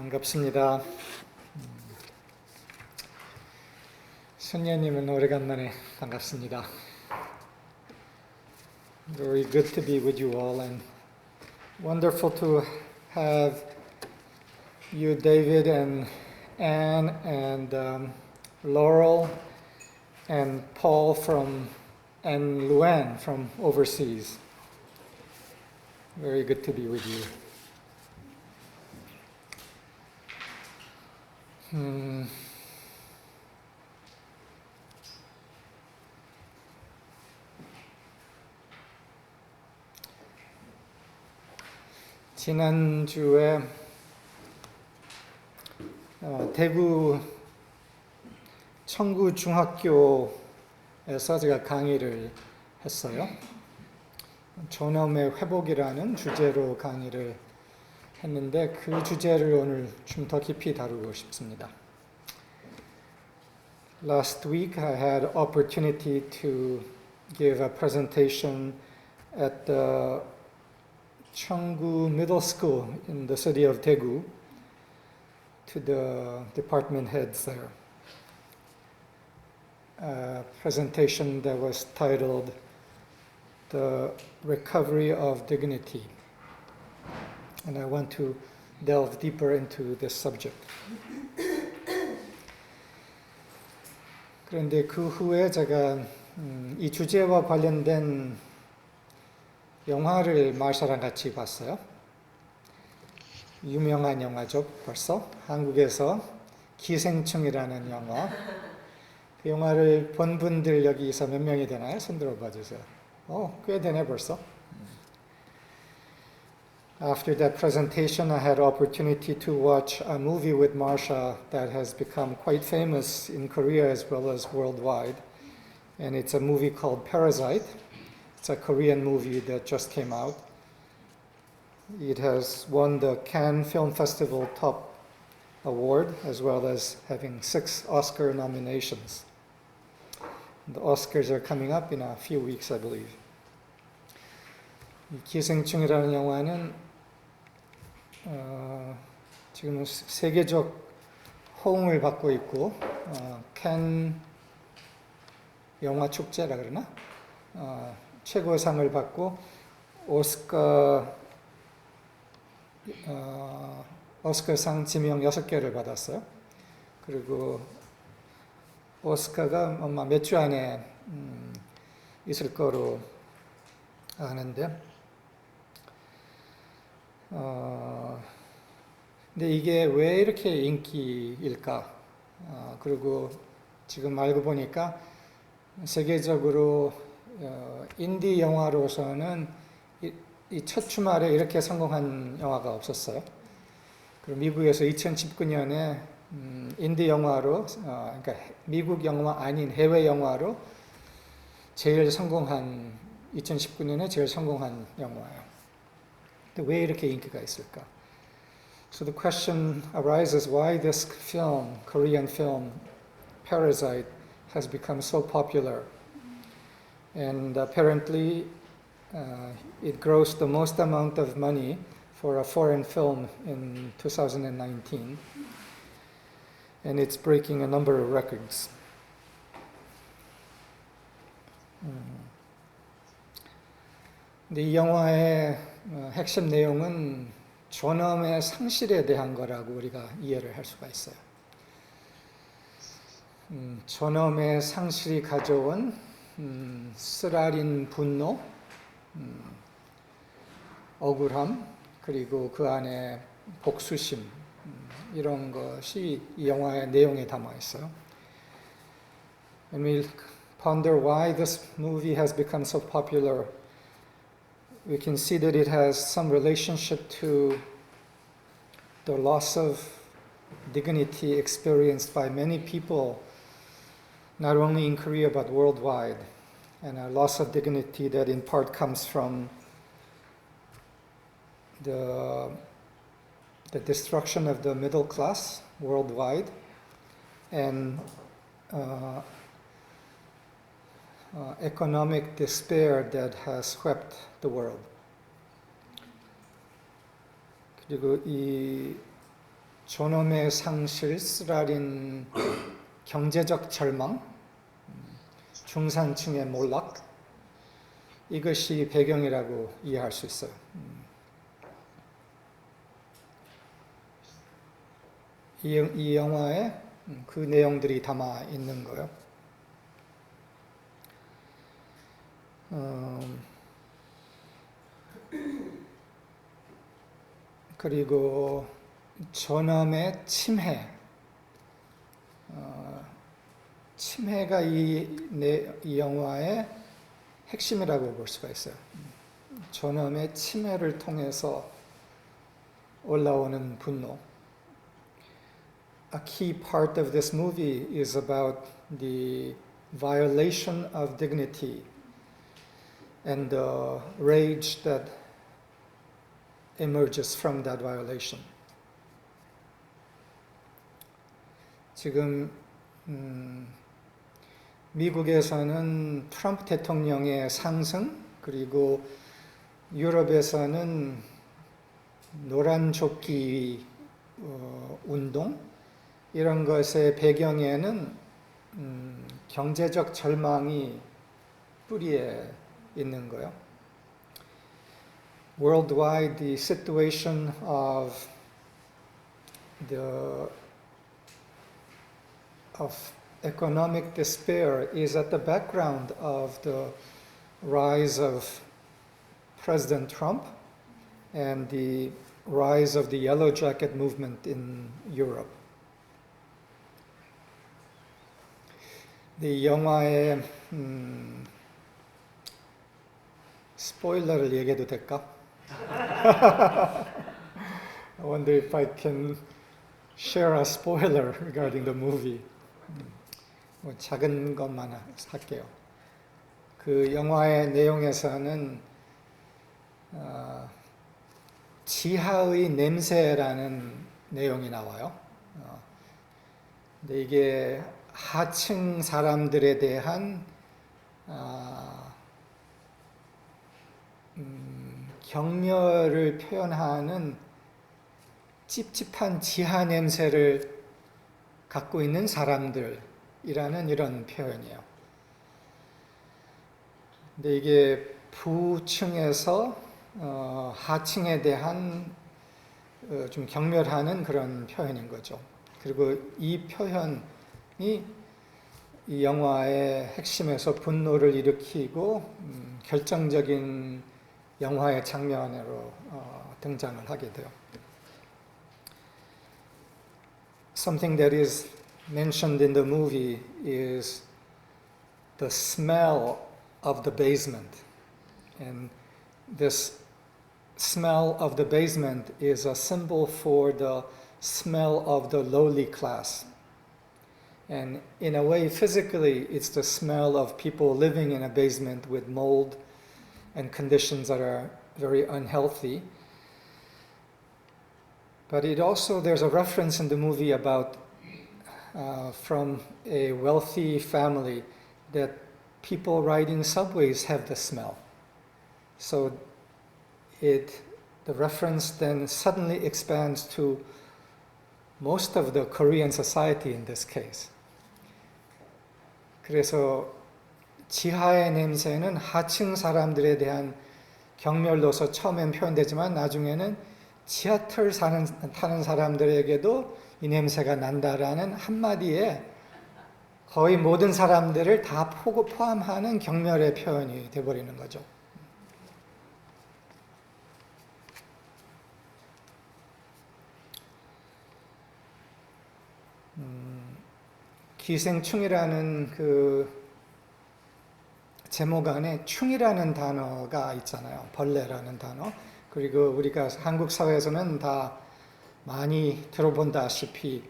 반갑습니다. 순녀님은 오래간만에 반갑습니다. Very good to be with you all and wonderful to have you, David and Anne and Laurel and Paul and Luann from overseas. Very good to be with you. 지난주에 대구 청구중학교에서 제가 강의를 했어요. 존엄의 회복이라는 주제로 강의를 했는데 그 주제를 오늘 좀 더 깊이 다루고 싶습니다. Last week I had opportunity to give a presentation at the Cheonggu Middle School in the city of Daegu to the department heads there. A presentation that was titled The Recovery of Dignity. And I want to delve deeper into this subject. 그런데 그 후에 제가 이 주제와 관련된 영화를 마샤랑 같이 봤어요. 유명한 영화죠, 벌써. 한국에서 기생충이라는 영화. 그 영화를 본 분들 여기서 몇 명이 되나요? 손 들어봐 주세요. 꽤 되네 벌써. After that presentation, I had opportunity to watch a movie with Marsha that has become quite famous in Korea as well as worldwide. And it's a movie called Parasite. It's a Korean movie that just came out. It has won the Cannes Film Festival Top Award as well as having 6 Oscar nominations. The Oscars are coming up in a few weeks, I believe. 이 기생충이라는 영화는 지금 세계적 호응을 받고 있고 캔 영화 축제라 그러나 최고상을 받고 오스카상 지명 6개를 받았어요. 그리고 오스카가 아마 몇 주 안에 있을 거로 아는데 근데 이게 왜 이렇게 인기일까? 그리고 지금 알고 보니까 세계적으로 인디 영화로서는 이 첫 주말에 이렇게 성공한 영화가 없었어요. 그리고 미국에서 2019년에 인디 영화로, 그러니까 미국 영화 아닌 해외 영화로 제일 성공한 2019년에 제일 성공한 영화예요. 근데 왜 이렇게 인기가 있을까? So the question arises why this film, Korean film, Parasite, has become so popular. And apparently it grossed the most amount of money for a foreign film in 2019. And it's breaking a number of records. 근데 이 영화의 핵심 내용은 존엄의 상실에 대한 거라고 우리가 이해를 할 수가 있어요. 존엄의 상실이 가져온 쓰라린 분노, 억울함, 그리고 그 안에 복수심, 이런 것이 이 영화의 내용에 담아 있어요. When we ponder why this movie has become so popular, we can see that it has some relationship to the loss of dignity experienced by many people, not only in Korea but worldwide, and a loss of dignity that in part comes from the destruction of the middle class worldwide and economic despair that has swept the world. 그리고 이 존엄의 상실, 쓰라린 경제적 절망, 중산층의 몰락, 이것이 배경이라고 이해할 수 있어요. 이 영화에 그 내용들이 담아 있는 거예요. 그리고 존엄의 침해, 침해가 이 영화의 핵심이라고 볼 수가 있어요. 존엄의 침해를 통해서 올라오는 분노. A key part of this movie is about the violation of dignity and the rage that emerges from that violation. 지금 미국에서는 트럼프 대통령의 상승, 그리고 유럽에서는 노란 조끼 운동, 이런 것의 배경에는 경제적 절망이 뿌리에 있는 거예요. Worldwide, the situation of economic despair is at the background of the rise of President Trump and the rise of the Yellow Jacket movement in Europe. 이 영화의 스포일러를 얘기해도 될까? I wonder if I can share a spoiler regarding the movie. 뭐 작은 것만 할게요. 그 영화의 내용에서는 지하의 냄새라는 내용이 나와요. 근데 이게 하층 사람들에 대한 격려를 표현하는 찝찝한 지하 냄새를 갖고 있는 사람들이라는 이런 표현이에요. 근데 이게 부층에서 하층에 대한 좀 경멸하는 그런 표현인 거죠. 그리고 이 표현이 이 영화의 핵심에서 분노를 일으키고 결정적인 영화의 장면으로 등장을 하게 돼요. Something that is mentioned in the movie is the smell of the basement. And this smell of the basement is a symbol for the smell of the lowly class. And in a way, physically, it's the smell of people living in a basement with mold and conditions that are very unhealthy. But there's a reference in the movie about from a wealthy family that people riding subways have the smell. So the reference then suddenly expands to most of the Korean society in this case. 그래서 지하의 냄새는 하층 사람들에 대한 경멸로서 처음엔 표현되지만 나중에는 지하철 타는 사람들에게도 이 냄새가 난다라는 한마디에 거의 모든 사람들을 다 포함하는 경멸의 표현이 되어버리는 거죠. 기생충이라는 그 제목 안에 충이라는 단어가 있잖아요. 벌레라는 단어. 그리고 우리가 한국 사회에서는 다 많이 들어본다시피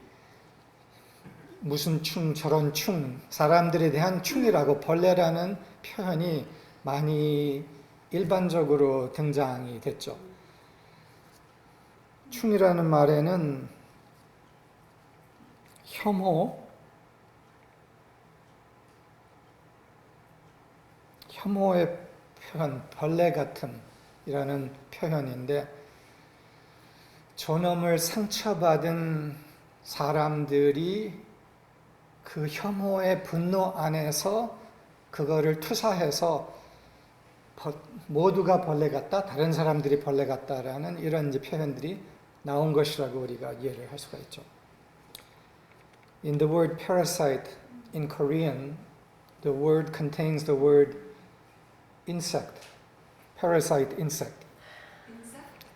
무슨 충, 저런 충, 사람들에 대한 충이라고 벌레라는 표현이 많이 일반적으로 등장이 됐죠. 충이라는 말에는 혐오의 표현, 벌레 같음이라는 표현인데 존엄을 상처받은 사람들이 그 혐오의 분노 안에서 그거를 투사해서 모두가 벌레 같다, 다른 사람들이 벌레 같다라는 이런 이제 표현들이 나온 것이라고 우리가 이해를 할 수가 있죠. In the word parasite in Korean, the word contains the word insect. Parasite, insect.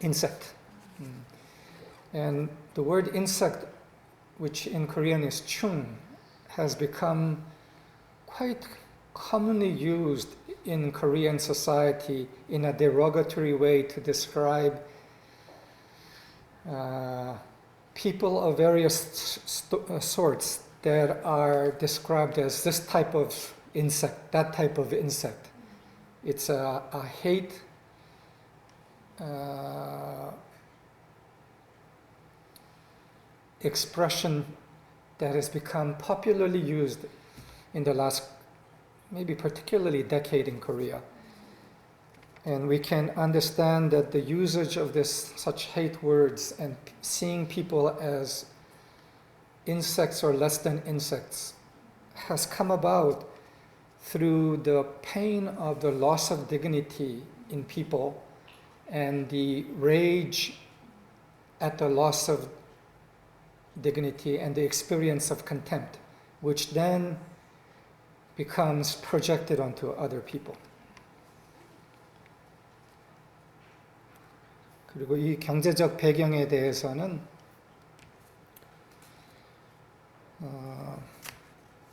Insect. And the word insect, which in Korean is chung, has become quite commonly used in Korean society in a derogatory way to describe people of various sorts that are described as this type of insect, that type of insect. It's a hate expression that has become popularly used in the last, maybe particularly decade in Korea. And we can understand that the usage of such hate words and seeing people as insects or less than insects has come about through the pain of the loss of dignity in people and the rage at the loss of dignity and the experience of contempt, which then becomes projected onto other people. 그리고 이 경제적 배경에 대해서는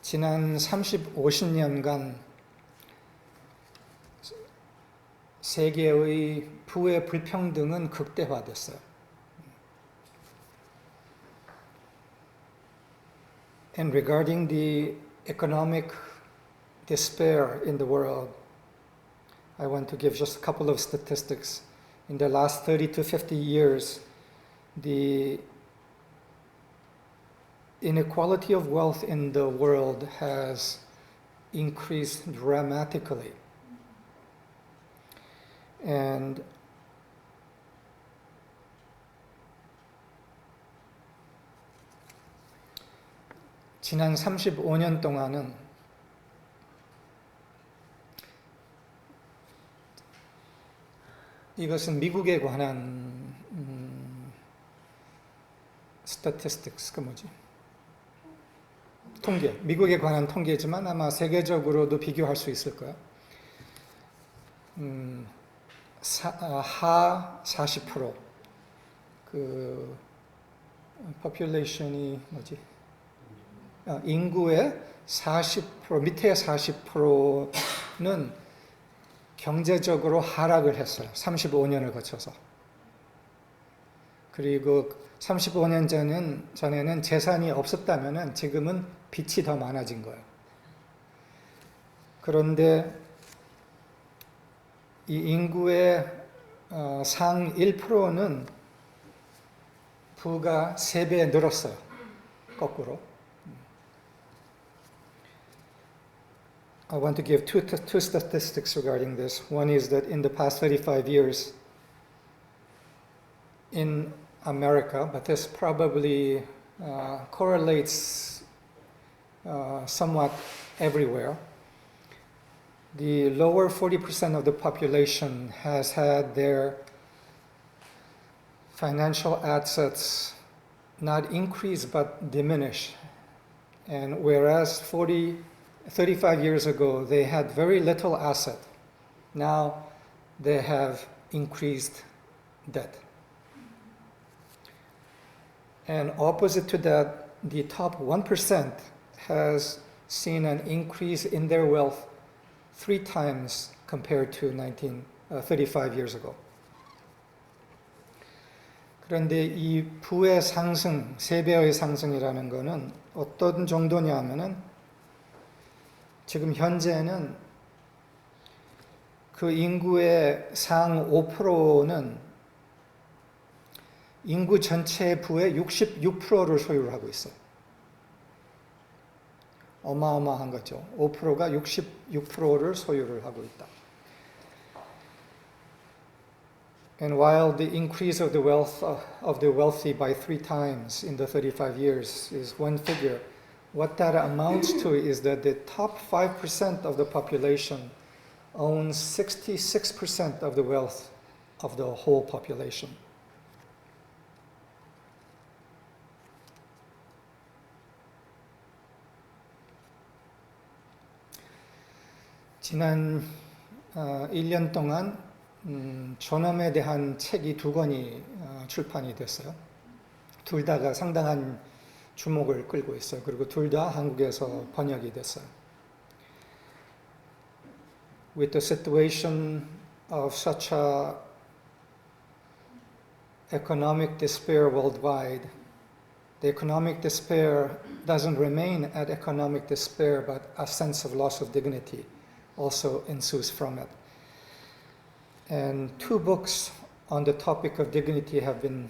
지난 50년간 세계의 부의 불평등은 극대화됐어요. And regarding the economic despair in the world, I want to give just a couple of statistics. In the last 30 to 50 years, the inequality of wealth in the world has increased dramatically. And 지난 35년 동안은 이것은 미국에 관한 statistics, 그 뭐지? 통계, 미국에 관한 통계지만 아마 세계적으로도 비교할 수 있을 거야. 하 40%, 그 population이 뭐지? 인구의 40%, 밑에 40%는 경제적으로 하락을 했어요. 35년을 거쳐서. 그리고 35년 전에는 재산이 없었다면 지금은 빚이 더 많아진 거예요. 그런데 이 인구의 상 1%는 부가 3배 늘었어요. 거꾸로. I want to give two statistics regarding this. One is that in the past 35 years in America, but this probably correlates somewhat everywhere, the lower 40% of the population has had their financial assets not increase but diminish. And whereas 35 years ago, they had very little asset. Now they have increased debt. And opposite to that, the top 1% has seen an increase in their wealth 3 times compared to 35 years ago. 그런데 이 부의 상승, 3배의 상승이라는 것은 어떤 정도냐 하면은 지금 현재는 그 인구의 상 5%는 인구 전체의 부의 66%를 소유를 하고 있어요. 어마어마한 거죠. 5%가 66%를 소유를 하고 있다. And while the increase of the wealth of the wealthy by 3 times in the 35 years is one figure, what that amounts to is that the top 5% of the population owns 66% of the wealth of the whole population. 지난 1년 동안 존엄에 대한 책이 2권이 출판이 됐어요. 둘 다가 상당한 주목을 끌고 있어요. 그리고 둘 다 한국에서 번역이 됐어요. With the situation of such a economic despair worldwide, the economic despair doesn't remain at economic despair, but a sense of loss of dignity also ensues from it. And 2 books on the topic of dignity have been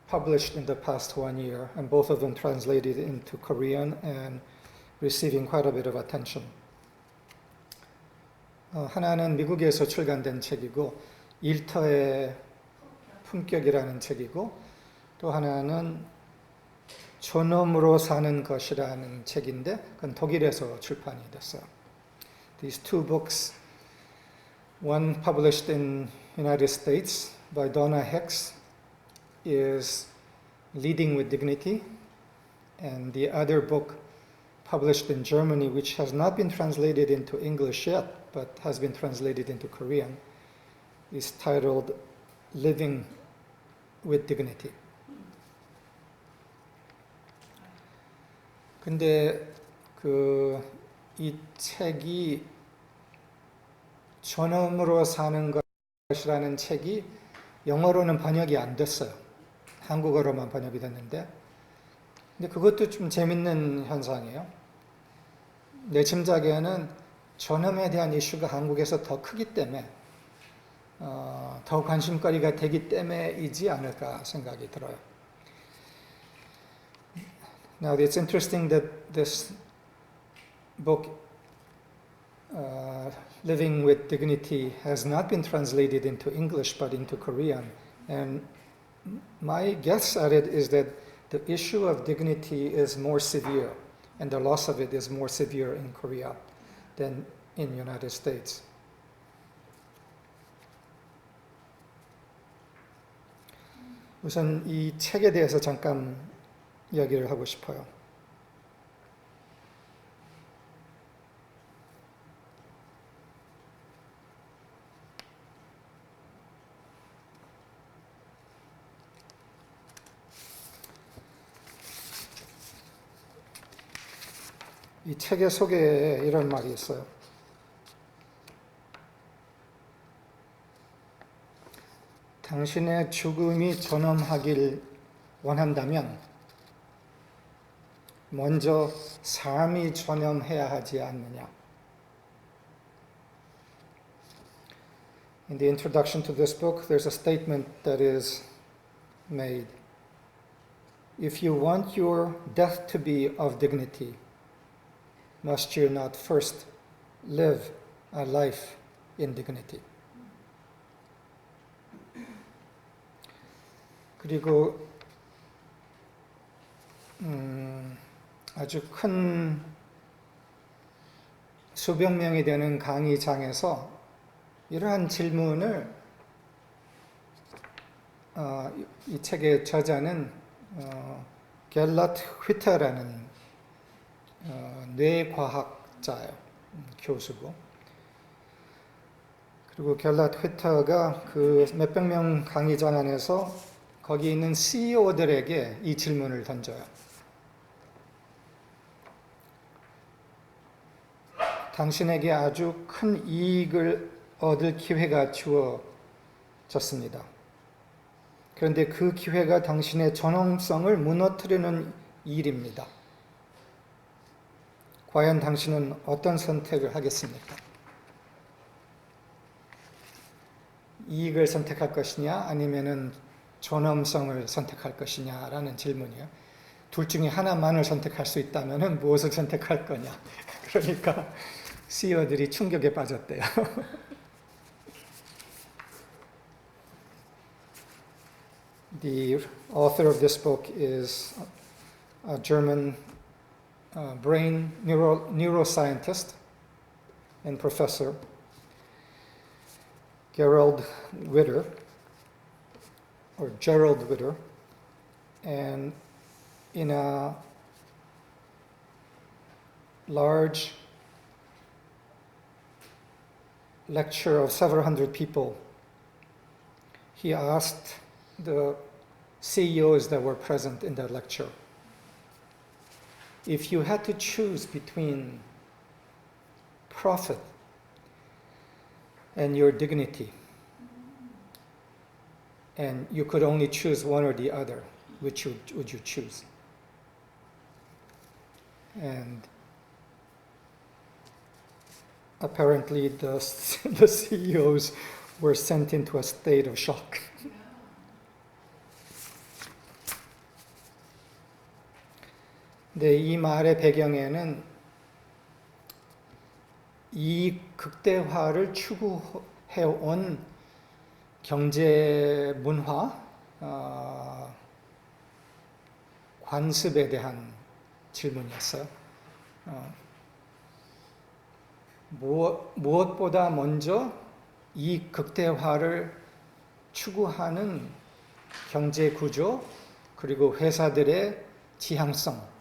published in the past 1 year, and both of them translated into Korean and receiving quite a bit of attention. 하나는 미국에서 출간된 책이고 일터의 품격이라는 책이고, 또 하나는 존엄으로 사는 것이라는 책인데 그건 독일에서 출판이 됐어요. These 2 books, one published in United States by Donna Hicks, is Leading with Dignity, and the other book published in Germany, which has not been translated into English yet, but has been translated into Korean, is titled Living with Dignity. 근데 이 책이 존엄으로 사는 것이라는 책이 영어로는 번역이 안 됐어요. 한국어로만 번역이 됐는데, 근데 그것도 좀 재밌는 현상이에요. 내 짐작에는 존엄에 대한 이슈가 한국에서 더 크기 때문에 더 관심거리가 되기 때문이지 않을까 생각이 들어요. Now it's interesting that this book, Living with Dignity, has not been translated into English but into Korean. And my guess at it is that the issue of dignity is more severe, and the loss of it is more severe in Korea than in the United States. 우선 이 책에 대해서 잠깐 이야기를 하고 싶어요. 이 책의 소개에 이런 말이 있어요. 당신의 죽음이 존엄하길 원한다면 먼저 삶이 존엄해야 하지 않느냐. In the introduction to this book, there's a statement that is made. If you want your death to be of dignity, must you not first live a life in dignity? 그리고 아주 큰 수백 명이 되는 강의장에서 이러한 질문을 이 책의 저자는 겔라트 휘터라는 뇌과학자예요. 교수고. 그리고 겔라트 휘터가 그 몇백 명 강의장 안에서 거기 있는 CEO들에게 이 질문을 던져요. 당신에게 아주 큰 이익을 얻을 기회가 주어졌습니다. 그런데 그 기회가 당신의 존엄성을 무너뜨리는 일입니다. 과연 당신은 어떤 선택을 하겠습니까? 이익을 선택할 것이냐, 아니면은 존엄성을 선택할 것이냐라는 질문이에요. 둘 중에 하나만을 선택할 수 있다면 무엇을 선택할 거냐. 그러니까 CEO들이 충격에 빠졌대요. The author of this book is a German brain neuroscientist and professor, Gerald Witter, or Gerald Witter, and in a large lecture of several hundred people, he asked the CEOs that were present in that lecture, if you had to choose between profit and your dignity, and you could only choose one or the other, which would you choose? And apparently the CEOs were sent into a state of shock. 네, 이 말의 배경에는 이 극대화를 추구해온 경제 문화, 관습에 대한 질문이었어요. 무엇보다 먼저 이 극대화를 추구하는 경제 구조, 그리고 회사들의 지향성,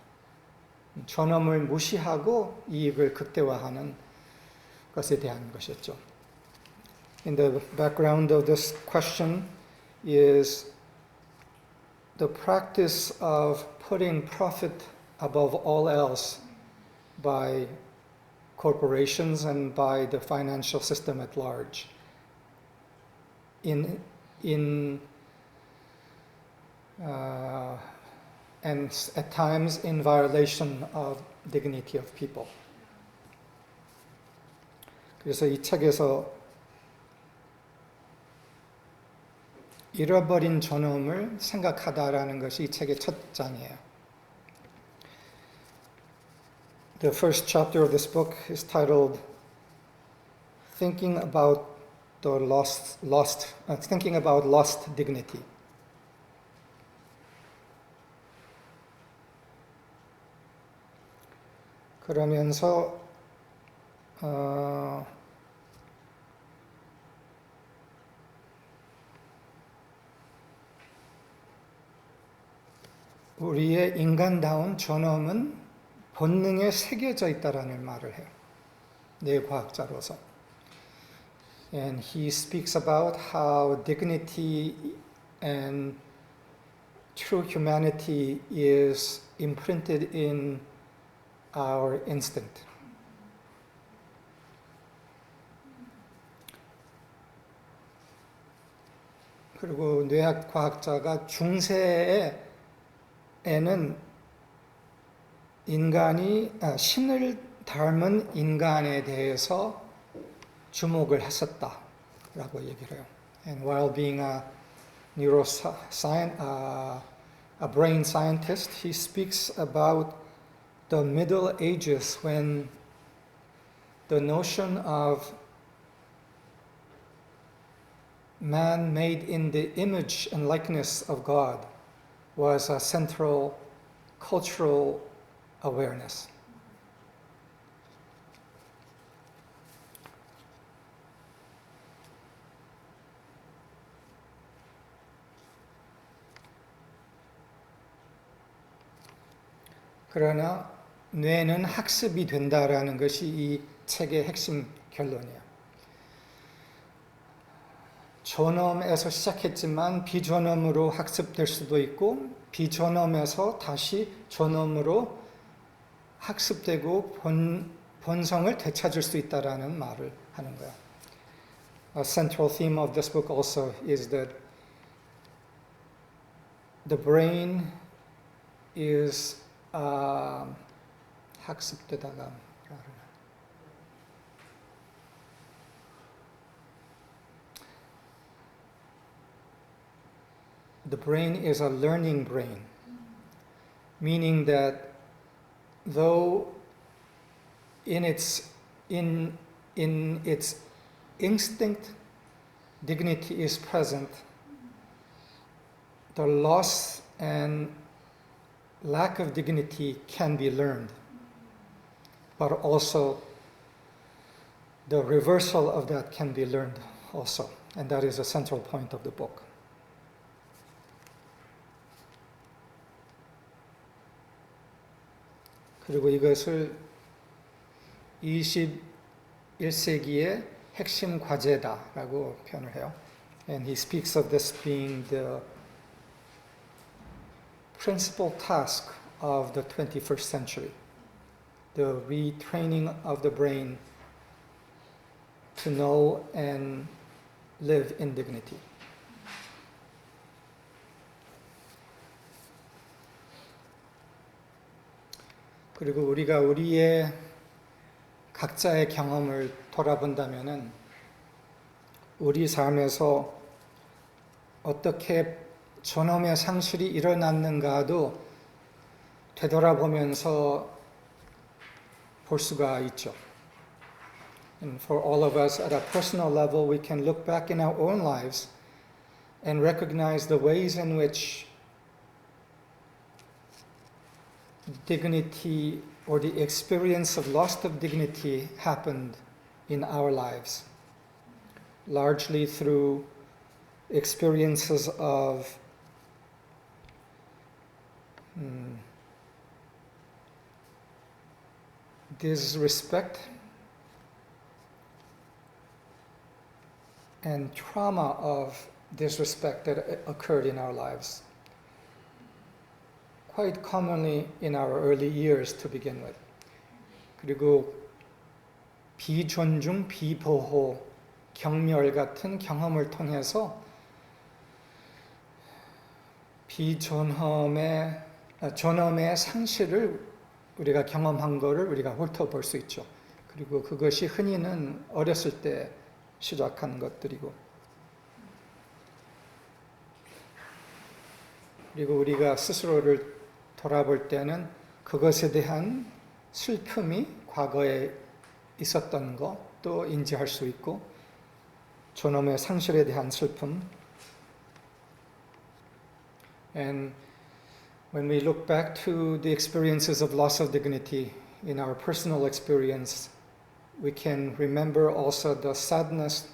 존엄을 무시하고 이익을 극대화하는 것에 대한 것이었죠. In the background of this question is the practice of putting profit above all else by corporations and by the financial system at large, and at times in violation of dignity of people. 그래서 이 책에서 잃어버린 존엄을 생각하다라는 것이 이 책의 첫 장이에요. The first chapter of this book is titled Thinking about Lost Dignity. 그러면서 우리의 인간다운 존엄은 본능에 새겨져 있다라는 말을 해요. 뇌과학자로서. And he speaks about how dignity and true humanity is imprinted in our instinct. 그리고 뇌과학자가 중세에는 신을 닮은 인간에 대해서 주목을 했었다라고 얘기를 해요. And while being a brain scientist, he speaks about the Middle Ages when the notion of man made in the image and likeness of God was a central cultural awareness. 그러나 뇌는 학습이 된다라는 것이 이 책의 핵심 결론이에요. 존엄에서 시작했지만 비존엄으로 학습될 수도 있고 비존엄에서 다시 존엄으로 학습되고 본성을 되찾을 수 있다라는 말을 하는 거야. A central theme of this book also is that the brain is 학습되다가 the brain is a learning brain, meaning that though in its instinct dignity is present, the loss and lack of dignity can be learned, but also the reversal of that can be learned also. And that is a central point of the book. 그리고 이것을 21세기의 핵심 과제다라고 표현을 해요. And he speaks of this being the principal task of the 21st century, the retraining of the brain to know and live in dignity. 그리고 우리가 우리의 각자의 경험을 돌아본다면은 우리 삶에서 어떻게 존엄의 상실이 일어났는가도 되돌아보면서 볼 수가 있죠. And for all of us at a personal level, we can look back in our own lives and recognize the ways in which dignity or the experience of loss of dignity happened in our lives, largely through experiences of disrespect and trauma of disrespect that occurred in our lives, quite commonly in our early years to begin with. 그리고 비존중, 비보호, 경멸 같은 경험을 통해서 존엄의 상실을 우리가 경험한 것을 우리가 훑어볼 수 있죠. 그리고 그것이 흔히는 어렸을 때 시작한 것들이고, 그리고 우리가 스스로를 돌아볼 때는 그것에 대한 슬픔이 과거에 있었던 것도 인지할 수 있고, 존엄의 상실에 대한 슬픔. And when we look back to the experiences of loss of dignity in our personal experience, we can remember also the sadness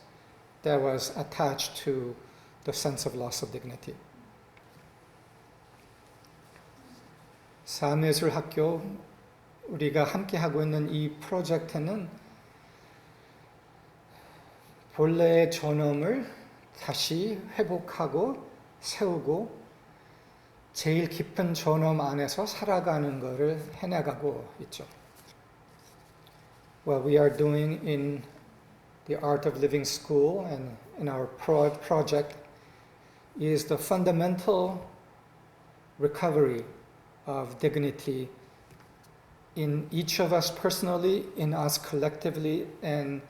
that was attached to the sense of loss of dignity. 사암예술학교 우리가 함께 하고 있는 이 프로젝트는 본래의 존엄을 다시 회복하고 세우고 제일 깊은 존엄 안에서 살아가는 것을 해나가고 있죠. What we are doing in the Art of Living School and in our project is the fundamental recovery of dignity in each of us personally, in us collectively, and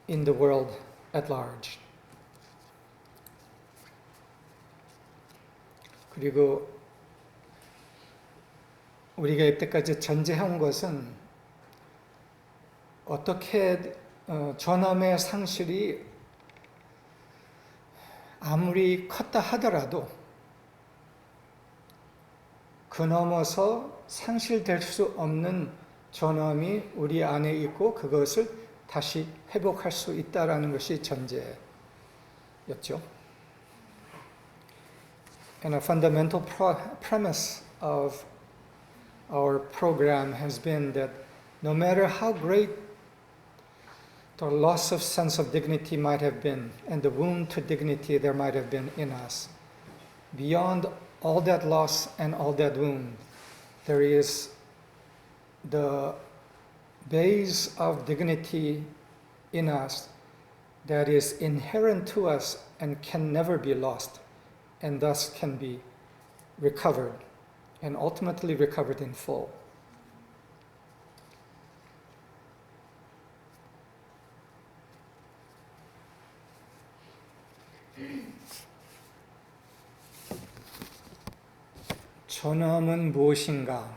in the world at large. 그리고 우리가 이때까지 전제해온 것은 어떻게 존엄의 상실이 아무리 컸다 하더라도 그 넘어서 상실될 수 없는 존엄이 우리 안에 있고 그것을 다시 회복할 수 있다라는 것이 전제였죠. And a fundamental premise of our program has been that no matter how great the loss of sense of dignity might have been and the wound to dignity there might have been in us, beyond all that loss and all that wound, there is the base of dignity in us that is inherent to us and can never be lost, and thus can be recovered, and ultimately recovered in full. 존엄은 무엇인가?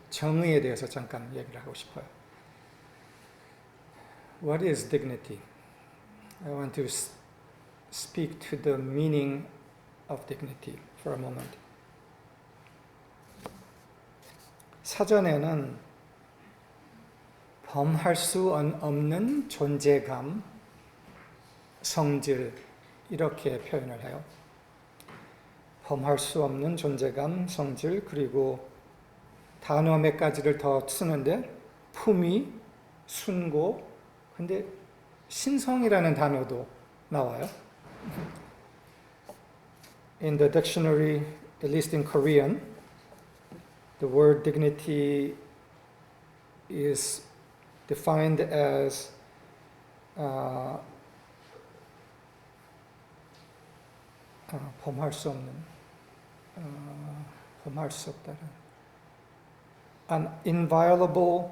정의에 대해서 잠깐 얘기를 하고 싶어요. What is dignity? I want to speak to the meaning of dignity for a moment. 사전에는 범할 수 없는 존재감, 성질 이렇게 표현을 해요. 범할 수 없는 존재감, 성질, 그리고 단어 몇 가지를 더 쓰는데 품위, 순고, 근데 신성이라는 단어도 나와요. In the dictionary, at least in Korean, the word dignity is defined as 범할 수 없는, 범할 수 없다는 an inviolable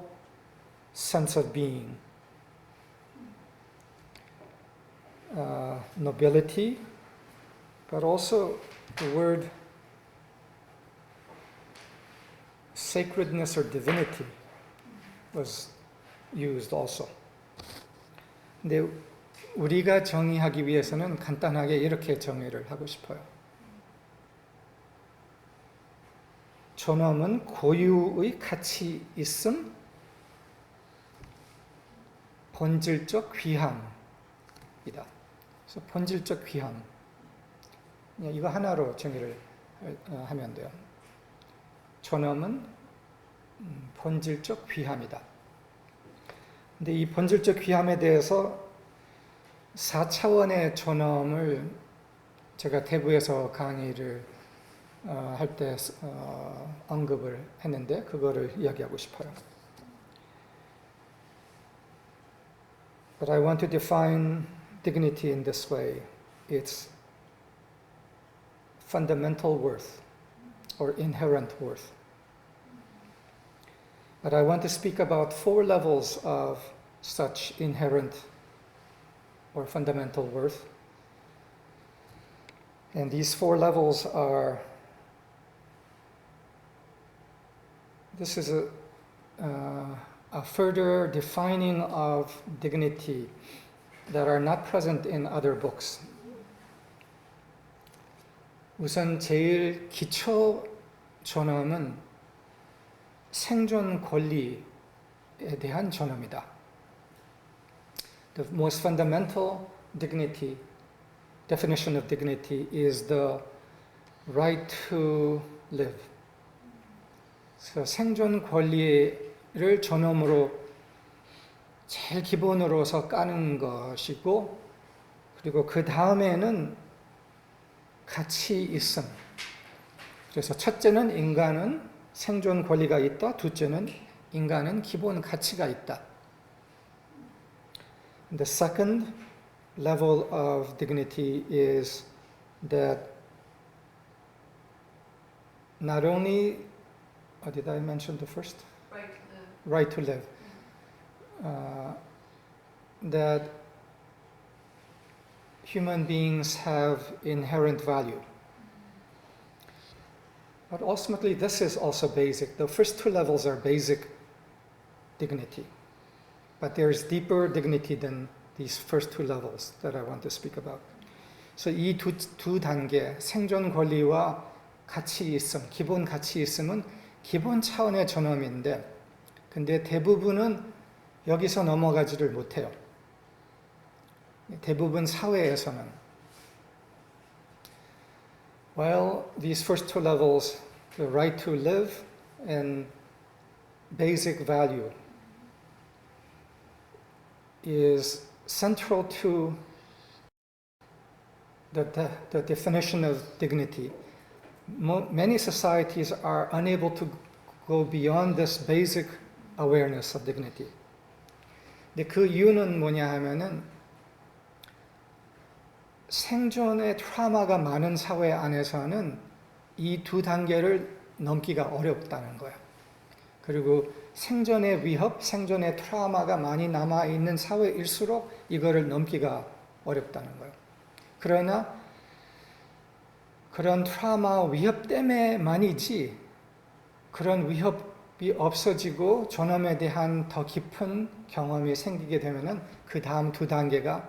sense of being, nobility, but also the word sacredness or divinity was used also. 근데 우리가 정의하기 위해서는 간단하게 이렇게 정의를 하고 싶어요. 존엄은 고유의 가치 있음, 본질적 귀함이다. 그래서 본질적 귀함. 이거 하나로 정의를 하면 돼요. 존엄은 본질적 귀함이다. 근데 이 본질적 귀함에 대해서 4차원의 존엄을 제가 대부에서 강의를 할 때 언급을 했는데 그거를 이야기하고 싶어요. But I want to define dignity in this way. It's fundamental worth or inherent worth. But I want to speak about 4 levels of such inherent or fundamental worth. And these 4 levels are, this is a further defining of dignity that are not present in other books. 우선 제일 기초 존엄은 생존 권리에 대한 존엄이다. The most fundamental dignity, definition of dignity is the right to live. 그래서 생존 권리를 존엄으로 제일 기본으로서 까는 것이고, 그리고 그 다음에는 가치 있음. 그래서 첫째는 인간은 생존 권리가 있다. 둘째는 인간은 기본 가치가 있다. The second level of dignity is that not only, did I mention the first? Right to live. That human beings have inherent value. But ultimately, this is also basic. The first 2 levels are basic dignity. But there's deeper dignity than these first 2 levels that I want to speak about. So 이 두 단계, 생존 권리와 가치 있음, 기본 가치 있음은 기본 차원의 존엄인데, 근데 대부분은 여기서 넘어가지를 못해요. 대부분 사회에서는. While these first 2 levels, the right to live and basic value, is central to the definition of dignity. Many societies are unable to go beyond this basic awareness of dignity. 근데 그 이유는 뭐냐 하면은 생존의 트라우마가 많은 사회 안에서는 이 2 단계를 넘기가 어렵다는 거예요. 그리고 생존의 위협, 생존의 트라우마가 많이 남아있는 사회일수록 이거를 넘기가 어렵다는 거예요. 그러나 그런 트라우마 위협 때문에만이지 그런 위협이 없어지고 존엄에 대한 더 깊은 경험이 생기게 되면은 그 다음 2 단계가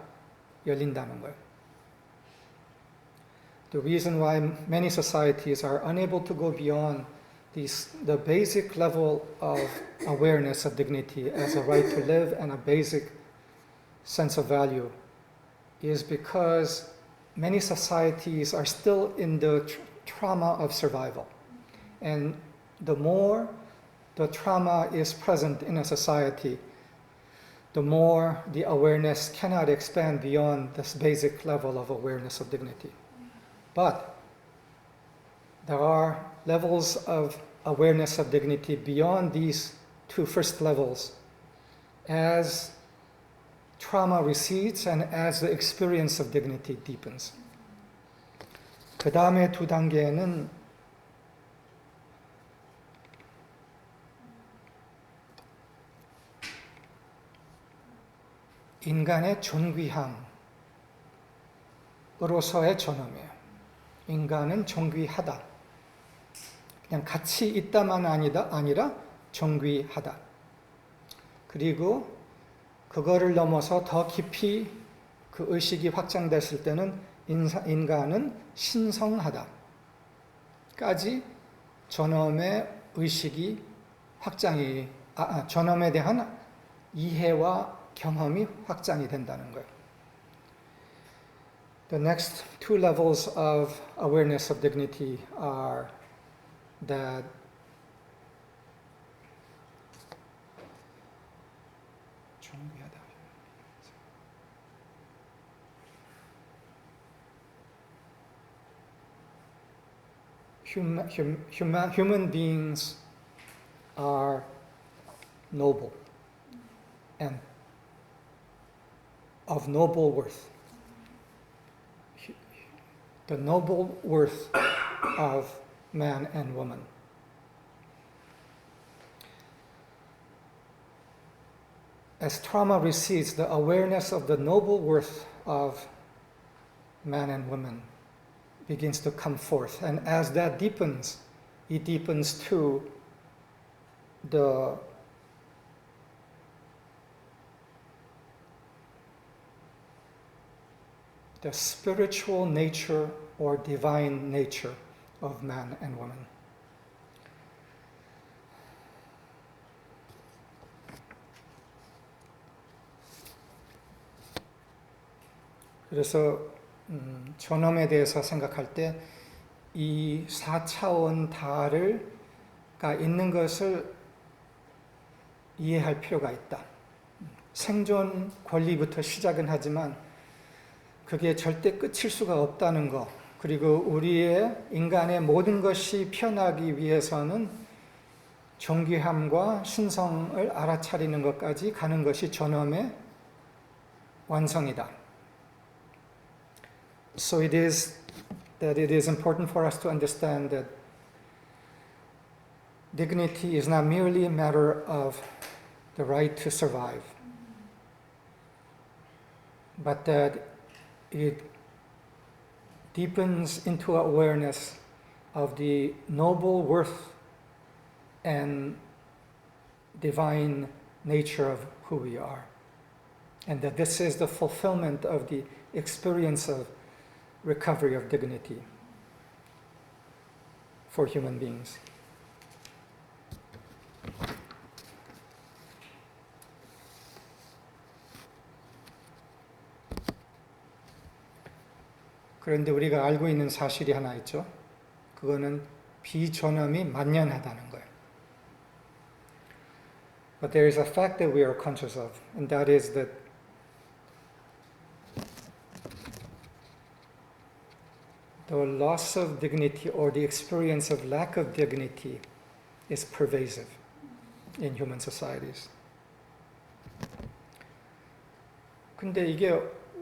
열린다는 거예요. the reason why many societies are unable to go beyond the basic level of awareness of dignity as a right to live and a basic sense of value is because many societies are still in the trauma of survival. And the more the trauma is present in a society, the more the awareness cannot expand beyond this basic level of awareness of dignity. But there are levels of awareness of dignity beyond these two first levels as trauma recedes and as the experience of dignity deepens. 그 다음에 두 단계는 인간의 존귀함으로서의 전험이에요. 인간은 존귀하다. 그냥 같이 있다만 아니라 존귀하다. 그리고 그거를 넘어서 더 깊이 그 의식이 확장됐을 때는 인간은 신성하다. 까지 전험의 의식이 확장이, 전험에 대한 이해와 경험이 확장이 된다는 거예요. The next two levels of awareness of dignity are that human beings are noble and of noble worth. The noble worth of man and woman. As trauma recedes, the awareness of the noble worth of man and woman begins to come forth. And as that deepens, it deepens to the spiritual nature or divine nature of man and woman. 그래서 존엄에 대해서 생각할 때 이 4차원 다가 있는 것을 이해할 필요가 있다. 생존 권리부터 시작은 하지만 그게 절대 끝일 수가 없다는 것, 그리고 우리의 인간의 모든 것이 피어나기 위해서는 존귀함과 신성을 알아차리는 것까지 가는 것이 존엄의 완성이다. So it is important for us to understand that dignity is not merely a matter of the right to survive, but that it deepens into awareness of the noble worth and divine nature of who we are. And that this is the fulfillment of the experience of recovery of dignity for human beings. 그런데 우리가 알고 있는 사실이 하나 있죠. 그거는 비존엄이 만연하다는 거예요. But there is a fact that we are conscious of, and that is that the loss of dignity or the experience of lack of dignity is pervasive in human societies. 근데 이게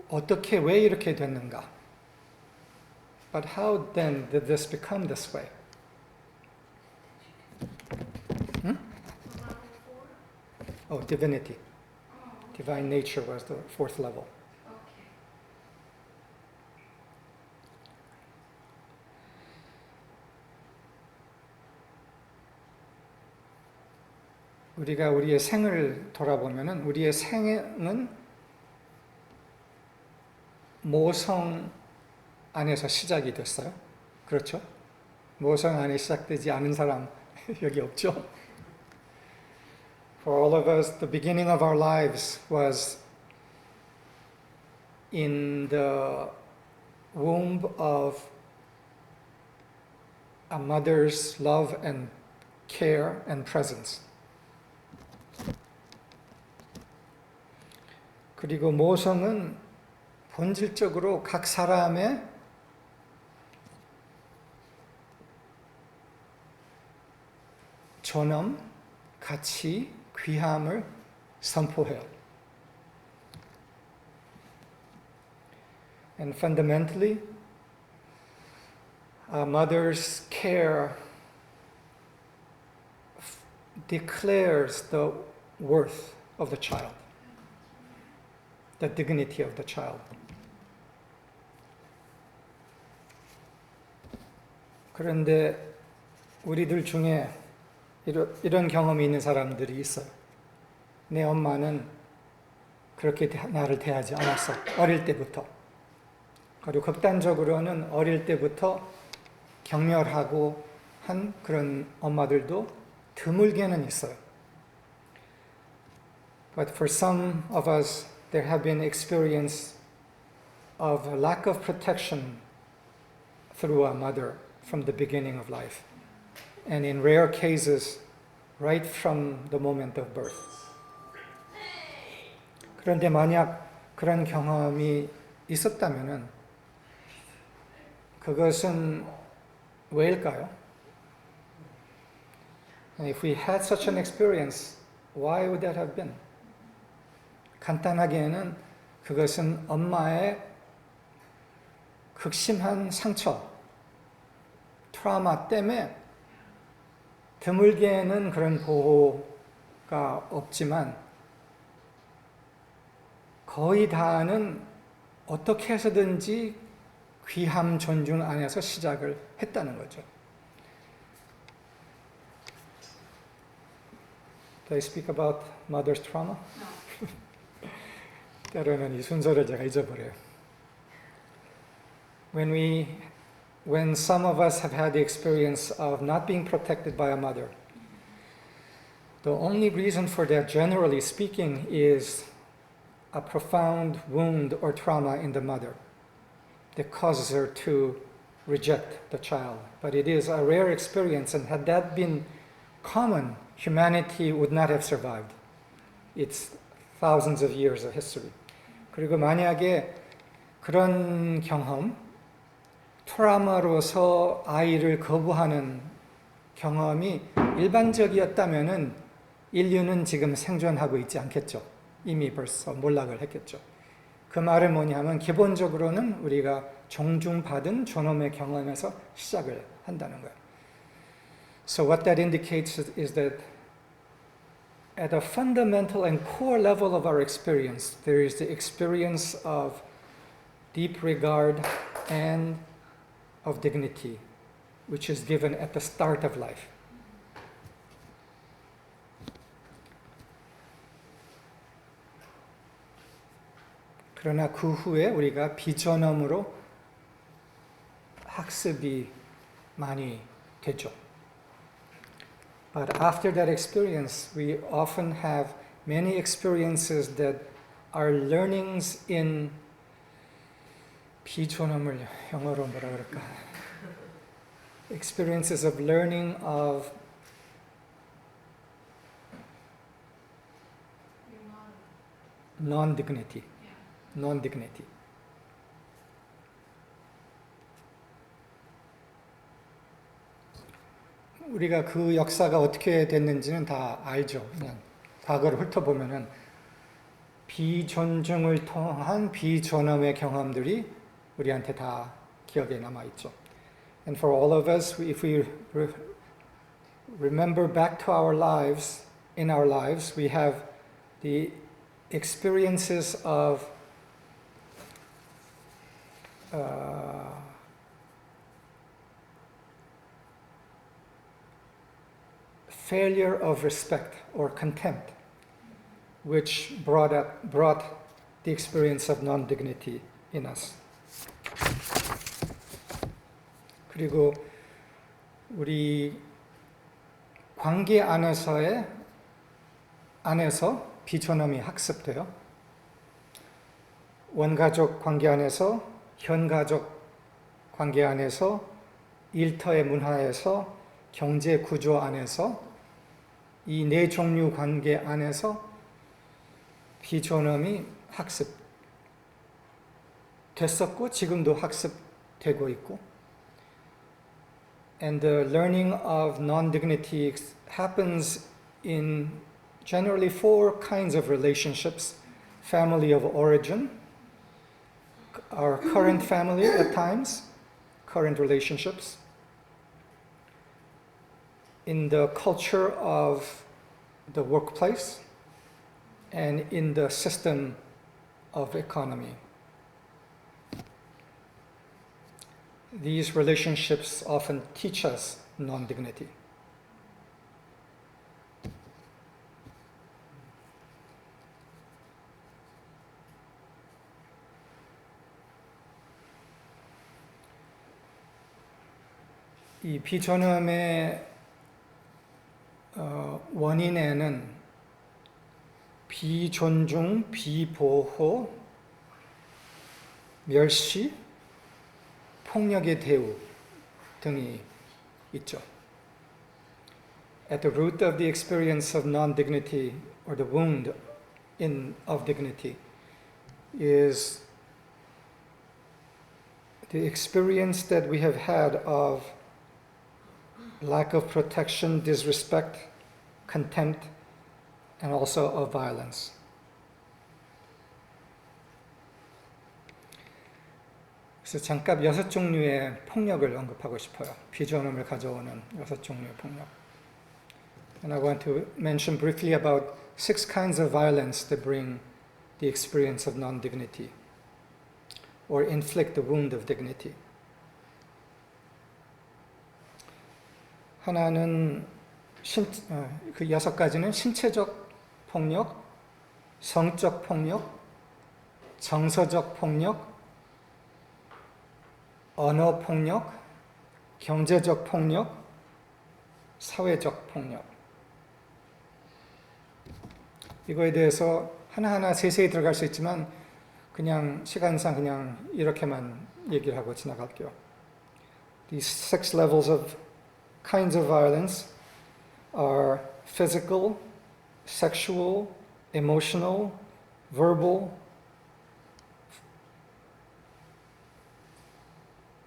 어떻게, 왜 이렇게 됐는가? But how then did this become this way? Oh, divinity. Divine nature was the fourth level. 우리가 우리의 생을 돌아보면은 우리의 생은 모성 안에서 시작이 됐어요. 그렇죠? 모성 안에 시작되지 않은 사람 여기 없죠? For all of us, the beginning of our lives was in the womb of a mother's love and care and presence. 그리고 모성은 본질적으로 각 사람의 존엄, 가치, 귀함을 선포해요. And fundamentally, a mother's care declares the worth of the child, the dignity of the child. 그런데 우리들 중에 이런 경험이 있는 사람들이 있어요. 내 엄마는 그렇게 나를 대하지 않았어. 어릴 때부터. 그리고 극단적으로는 어릴 때부터 경멸하고 한 그런 엄마들도 드물게는 있어요. But for some of us, there have been experience of a lack of protection through a mother from the beginning of life. And in rare cases, right from the moment of birth. 그런데 만약 그런 경험이 있었다면은 그것은 왜일까요? And if we had such an experience, why would that have been? 간단하게는 그것은 엄마의 극심한 상처, 트라우마 때문에 드물게는 그런 보호가 없지만 거의 다는 어떻게 해서든지 귀함 존중 안에서 시작을 했다는 거죠. Do I speak about mother's trauma? No. 때로는 이 순서를 제가 잊어버려요. When some of us have had the experience of not being protected by a mother, the only reason for that, generally speaking, is a profound wound or trauma in the mother that causes her to reject the child. But it is a rare experience, and had that been common, humanity would not have survived. It's thousands of years of history. 그리고 만약에 그런 경험, 트라우마로서 아이를 거부하는 경험이 일반적이었다면은 인류는 지금 생존하고 있지 않겠죠. 이미 벌써 몰락을 했겠죠. 그 말은 뭐냐면 기본적으로는 우리가 존중받은 존엄의 경험에서 시작을 한다는 거예요. So what that indicates is that at a fundamental and core level of our experience, there is the experience of deep regard and of dignity, which is given at the start of life. 그러나 그 후에 우리가 비존엄으로 학습이 많이 되죠. But after that experience, we often have many experiences that are learnings in 비존엄을 영어로 뭐라 그럴까? Experiences of learning of non-dignity. Non-dignity. 우리가 그 역사가 어떻게 됐는지는 다 알죠. 그냥 과거를 훑어보면은 비존중을 통한 비존엄의 경험들이 우리한테 다 기억에 남아 있죠. And for all of us, if we remember back to our lives, in our lives, we have the experiences of failure of respect or contempt, which brought the experience of non-dignity in us. 그리고 우리 관계 안에서 비존엄이 학습돼요. 원가족 관계 안에서, 현가족 관계 안에서, 일터의 문화에서, 경제 구조 안에서, 이 네 종류 관계 안에서 비존엄이 학습됐었고 지금도 학습되고 있고, and the learning of non-dignity happens in generally four kinds of relationships: family of origin, our current family at times, current relationships, in the culture of the workplace, and in the system of economy. These relationships often teach us non-dignity. 이 비존엄의 원인에는 비존중, 비보호, 멸시, 폭력의 대우 등이 있죠. At the root of the experience of non-dignity, or the wound of dignity, is the experience that we have had of lack of protection, disrespect, contempt, and also of violence. 그래서 잠깐 6종류의 폭력을 언급하고 싶어요. 비존엄을 가져오는 6종류의 폭력. And I want to mention briefly about 6 kinds of violence that bring the experience of non-dignity or inflict the wound of dignity. 하나는 그 6가지는 신체적 폭력, 성적 폭력, 정서적 폭력, 언어 폭력, 경제적 폭력, 사회적 폭력. 이거에 대해서 하나하나 세세히 들어갈 수 있지만 그냥 시간상 그냥 이렇게만 얘기를 하고 지나갈게요. These 6 levels of kinds of violence are physical, sexual, emotional, verbal,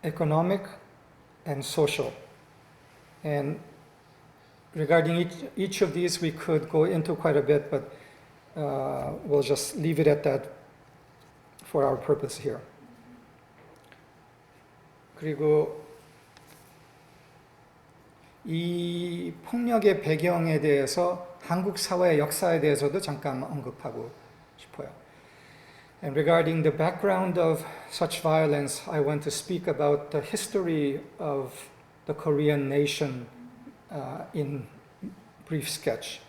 economic, and social. And regarding each of these, we could go into quite a bit, but we'll just leave it at that for our purpose here. 그리고 이 폭력의 배경에 대해서 한국 사회의 역사에 대해서도 잠깐 언급하고 싶어요. And regarding the background of such violence, I want to speak about the history of the Korean nation in brief sketch.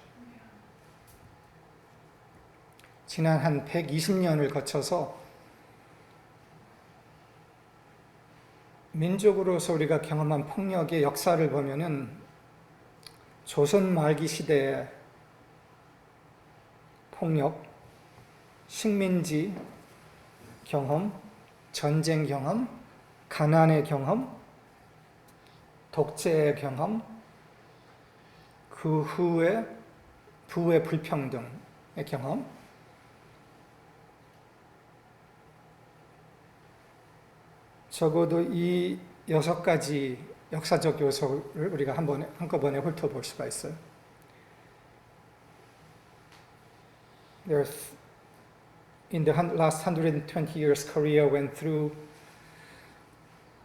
지난 한 120년을 거쳐서 민족으로서 우리가 경험한 폭력의 역사를 보면은 조선 말기 시대의 폭력, 식민지 경험, 전쟁 경험, 가난의 경험, 독재의 경험, 그 후에 부의 불평등의 경험, 적어도 이 6가지 역사적 요소를 우리가 한꺼번에 훑어볼 수가 있어요. In the last 120 years, Korea went through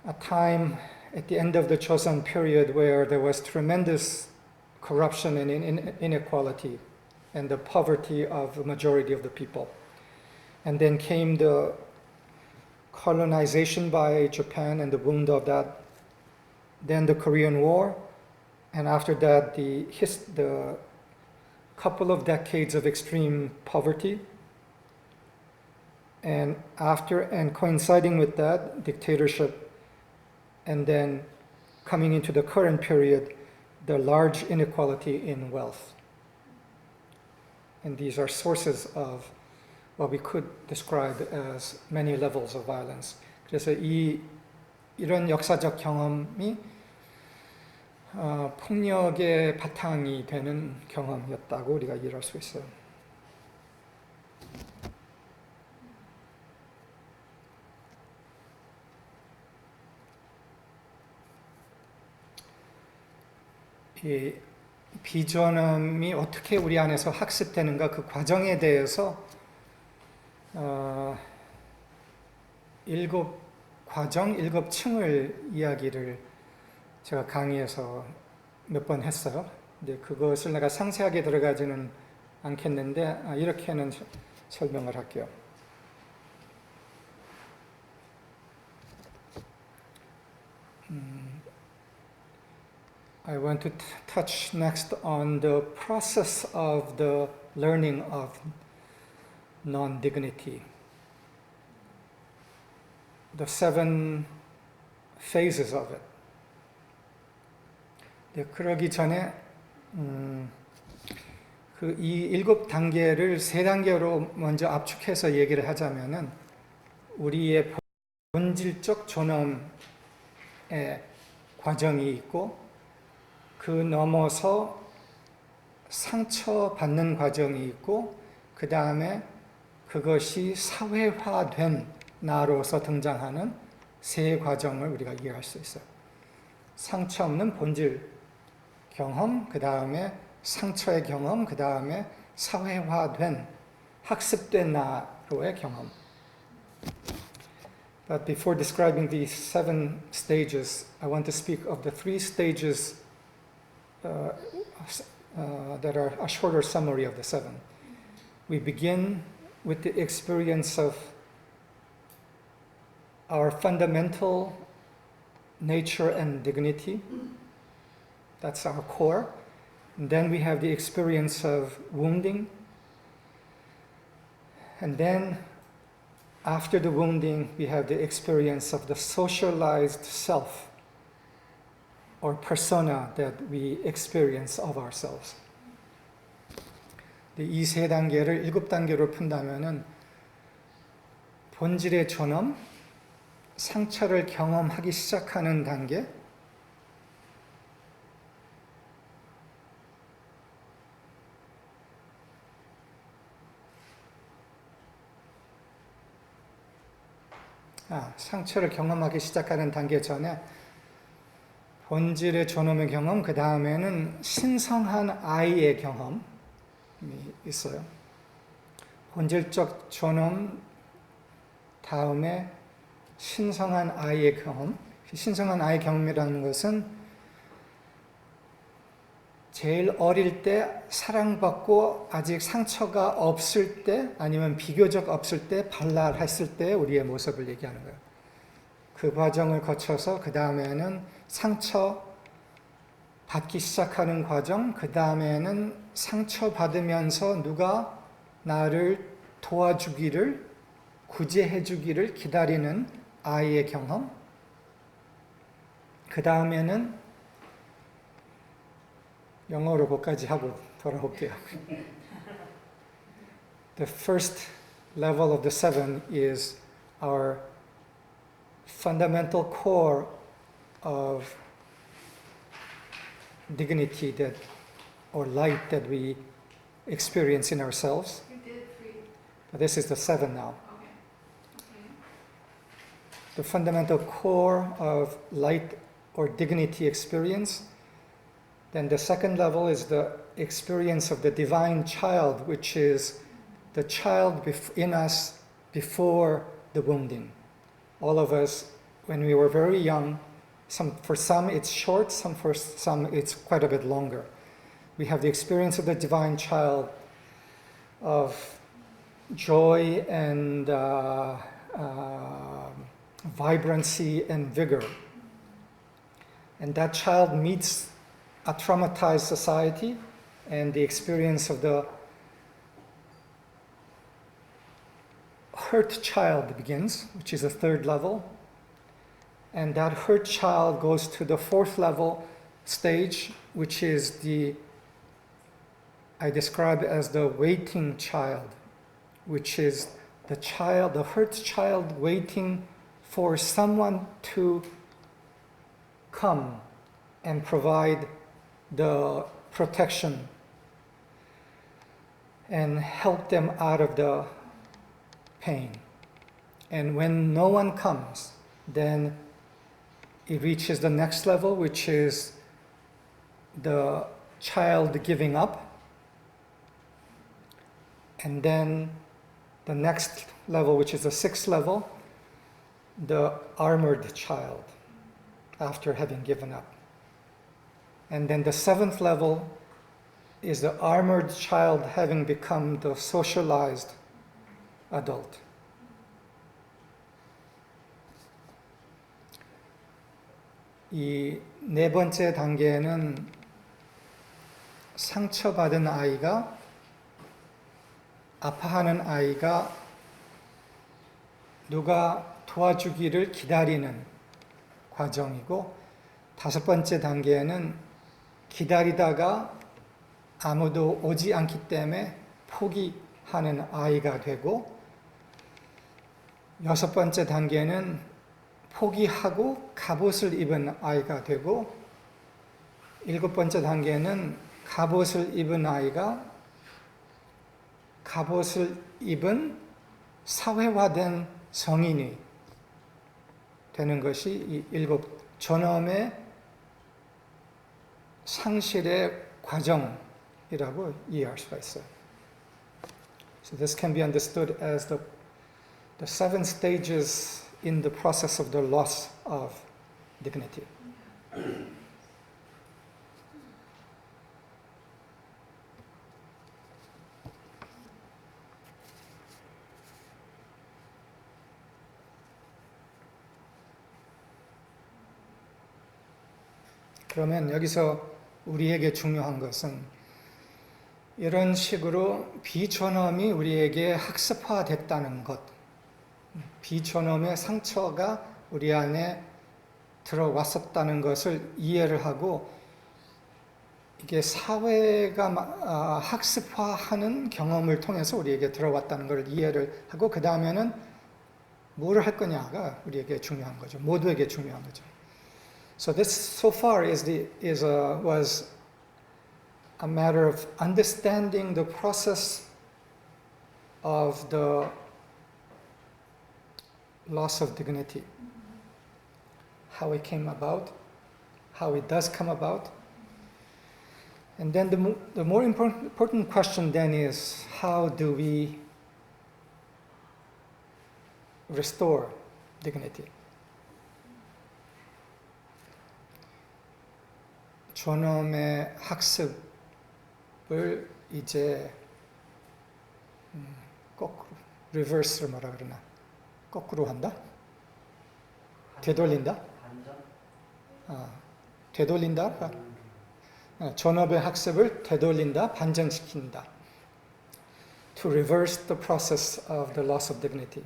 a time at the end of the Joseon period where there was tremendous corruption and inequality and the poverty of the majority of the people. And then came the colonization by Japan and the wound of that, then the Korean War, and after that the couple of decades of extreme poverty, and coinciding with that, dictatorship, and then coming into the current period, the large inequality in wealth. And these are sources of what we could describe as many levels of violence. 그래서 이런 역사적 경험이 폭력의 바탕이 되는 경험이었다고 우리가 이해할 수 있어요. 이 비전함이 어떻게 우리 안에서 학습되는가 그 과정에 대해서 일곱 과정, 일곱 층을 이야기를 제가 강의에서 몇 번 했어요. 근데 그것을 내가 상세하게 들어가지는 않겠는데 이렇게는 설명을 할게요. I want to touch next on the process of the learning of non-dignity. The 7 phases of it. 네, 그러기 전에 이 7단계를 3단계로 먼저 압축해서 얘기를 하자면은 우리의 본질적 존엄의 과정이 있고 그 넘어서 상처받는 과정이 있고 그 다음에 그것이 사회화된 나로서 등장하는 세 과정을 우리가 이해할 수 있어요. 상처 없는 본질 경험, 그 다음에 상처의 경험, 그 다음에 사회화된 학습된 나로의 경험. But before describing these 7 stages, I want to speak of the 3 stages that are a shorter summary of the 7. We begin with the experience of our fundamental nature and dignity. That's our core. And then we have the experience of wounding. And then after the wounding, we have the experience of the socialized self or persona that we experience of ourselves. 이 3단계를 7단계로 푼다면은 본질의 존엄, 상처를 경험하기 시작하는 단계, 상처를 경험하기 시작하는 단계 전에 본질의 존엄의 경험, 그 다음에는 신성한 아이의 경험이 있어요. 본질적 존엄 다음에 신성한 아이의 경험. 신성한 아이의 경험이라는 것은 제일 어릴 때 사랑받고 아직 상처가 없을 때 아니면 비교적 없을 때 발랄했을 때 우리의 모습을 얘기하는 거예요. 그 과정을 거쳐서 그 다음에는 상처 받기 시작하는 과정, 그 다음에는 상처 받으면서 누가 나를 도와주기를, 구제해주기를 기다리는 아이의 경험, 그 다음에는 영어로 그까지 하고 돌아올게요. The first level of the 7 is our fundamental core of dignity that, or light that we experience in ourselves. You did 3. But this is the 7 now. Okay. The fundamental core of light or dignity experience. Then the second level is the experience of the divine child, which is the child in us before the wounding. All of us, when we were very young, for some it's short, for some it's quite a bit longer. We have the experience of the divine child of joy and vibrancy and vigor. And that child meets a traumatized society and the experience of the hurt child begins, which is a third level. and that hurt child goes to the fourth level stage, which is I describe as the waiting child, which is the hurt child waiting for someone to come and provide the protection and help them out of the pain. And when no one comes, then it reaches the next level, which is the child giving up. And then the next level, which is the sixth level, the armored child, after having given up. And then the seventh level is the armored child having become the socialized adult. 이 네 번째 단계에는 상처받은 아이가, 아파하는 아이가 누가 도와주기를 기다리는 과정이고, 다섯 번째 단계에는 기다리다가 아무도 오지 않기 때문에 포기하는 아이가 되고, 여섯 번째 단계는 포기하고 갑옷을 입은 아이가 되고, 일곱 번째 단계는 갑옷을 입은 아이가 갑옷을 입은 사회화된 성인이 되는 것이 이 일곱 존엄의 상실의 과정이라고 이해할 수가 있어요. So this can be understood as the seven stages in the process of the loss of dignity. 그러면 여기서 우리에게 중요한 것은 이런 식으로 비존엄이 우리에게 학습화됐다는 것, 비존엄의 상처가 우리 안에 들어왔었다는 것을 이해를 하고, 이게 사회가 학습화하는 경험을 통해서 우리에게 들어왔다는 것을 이해를 하고, 그 다음에는 뭐를 할 거냐가 우리에게 중요한 거죠. 모두에게 중요한 거죠. So this so far was a matter of understanding the process of the loss of dignity, how it came about, how it does come about. And then the more important question then is, how do we restore dignity? 존엄의 학습을 이제 거꾸로, 리버스를 뭐라 그러나? 거꾸로 한다? 되돌린다? 되돌린다? 존엄의 학습을 되돌린다, 반전시킨다. To reverse the process of the loss of dignity.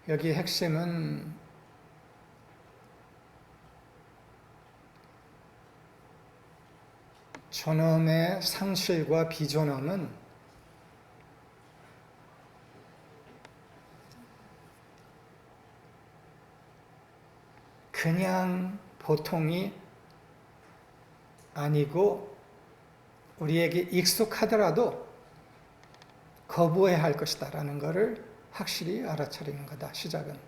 여기 핵심은 존엄의 상실과 비존엄은 그냥 보통이 아니고 우리에게 익숙하더라도 거부해야 할 것이다 라는 것을 확실히 알아차리는 거다, 시작은.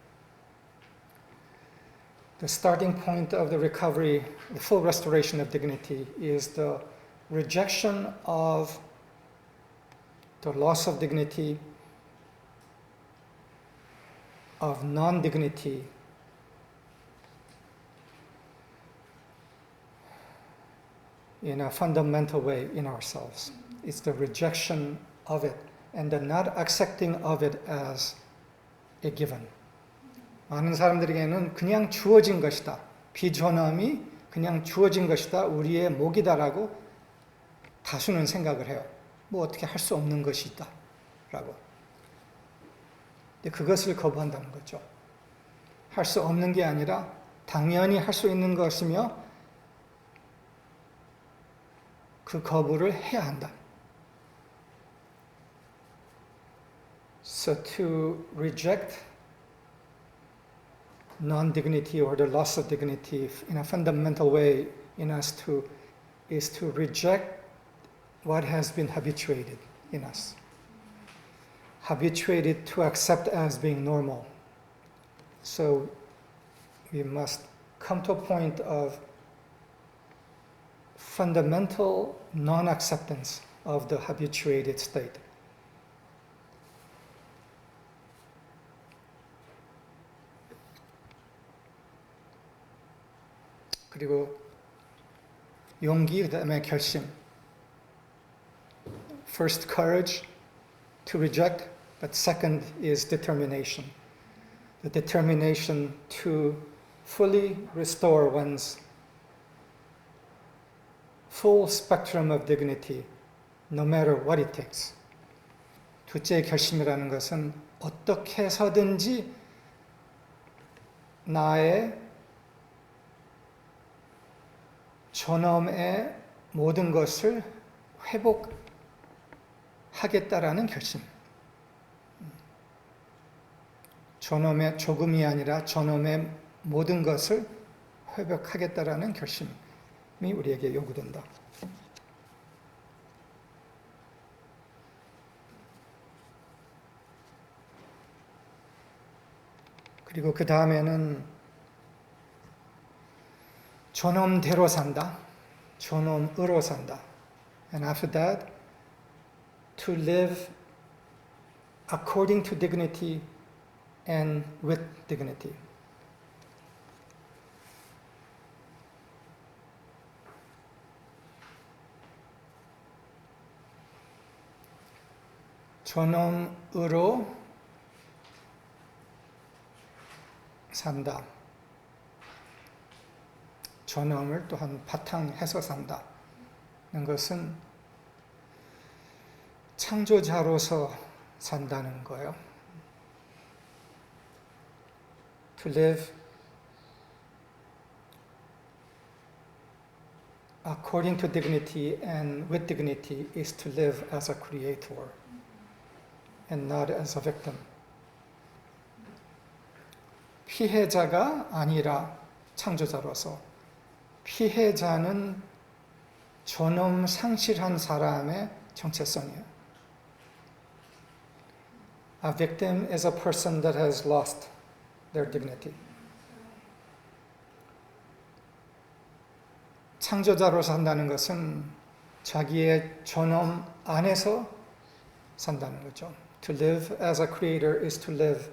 The starting point of the recovery, the full restoration of dignity is the rejection of the loss of dignity, of non-dignity, in a fundamental way in ourselves. It's the rejection of it and the not accepting of it as a given. 많은 사람들에게는 그냥 주어진 것이다. 비존엄이 그냥 주어진 것이다. 우리의 몫이다라고 다수는 생각을 해요. 뭐 어떻게 할 수 없는 것이다 라고. 근데 그것을 거부한다는 거죠. 할 수 없는 게 아니라 당연히 할 수 있는 것이며 그 거부를 해야 한다. So to reject non-dignity or the loss of dignity in a fundamental way in us is to reject what has been habituated in us. Habituated to accept as being normal. So we must come to a point of fundamental non-acceptance of the habituated state. 그리고 용기, 그다음에 결심. First, courage to reject, but second is determination. The determination to fully restore one's full spectrum of dignity, no matter what it takes. 둘째 결심이라는 것은 어떻게 해서든지 나의 존엄의 모든 것을 회복하겠다라는 결심. 존엄의 조금이 아니라 존엄의 모든 것을 회복하겠다라는 결심이 우리에게 요구된다. 그리고 그 다음에는 존엄대로 산다. 존엄으로 산다. And after that, to live according to dignity and with dignity. 존엄으로 산다. 존엄을 또한 바탕해서 산다. 는 것은 창조자로서 산다는 거예요. To live according to dignity and with dignity is to live as a creator and not as a victim. 피해자가 아니라 창조자로서. 피해자는 존엄 상실한 사람의 정체성이에요. A victim is a person that has lost their dignity. 창조자로 산다는 것은 자기의 존엄 안에서 산다는 거죠. To live as a creator is to live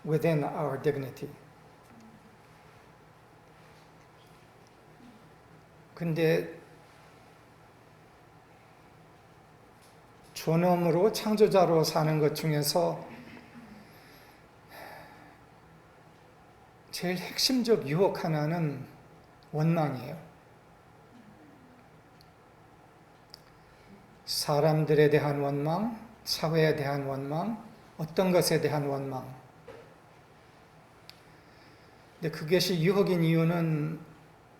within our dignity. 근데 존엄으로 창조자로 사는 것 중에서 제일 핵심적 유혹 하나는 원망이에요. 사람들에 대한 원망, 사회에 대한 원망, 어떤 것에 대한 원망. 근데 그것이 유혹인 이유는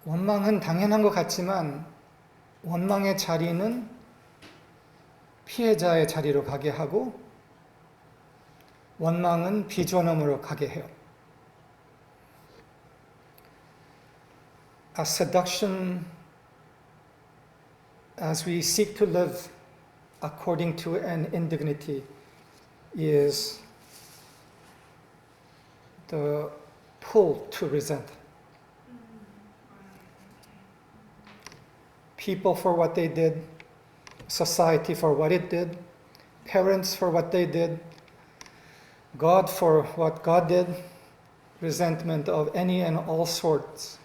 원망은 당연한 것 같지만 원망의 자리는 피해자의 자리로 가게 하고 원망은 비존엄으로 가게 해요. A seduction as we seek to live according to an indignity is the pull to resent. People for what they did, society for what it did, parents for what they did, God for what God did, resentment of any and all sorts,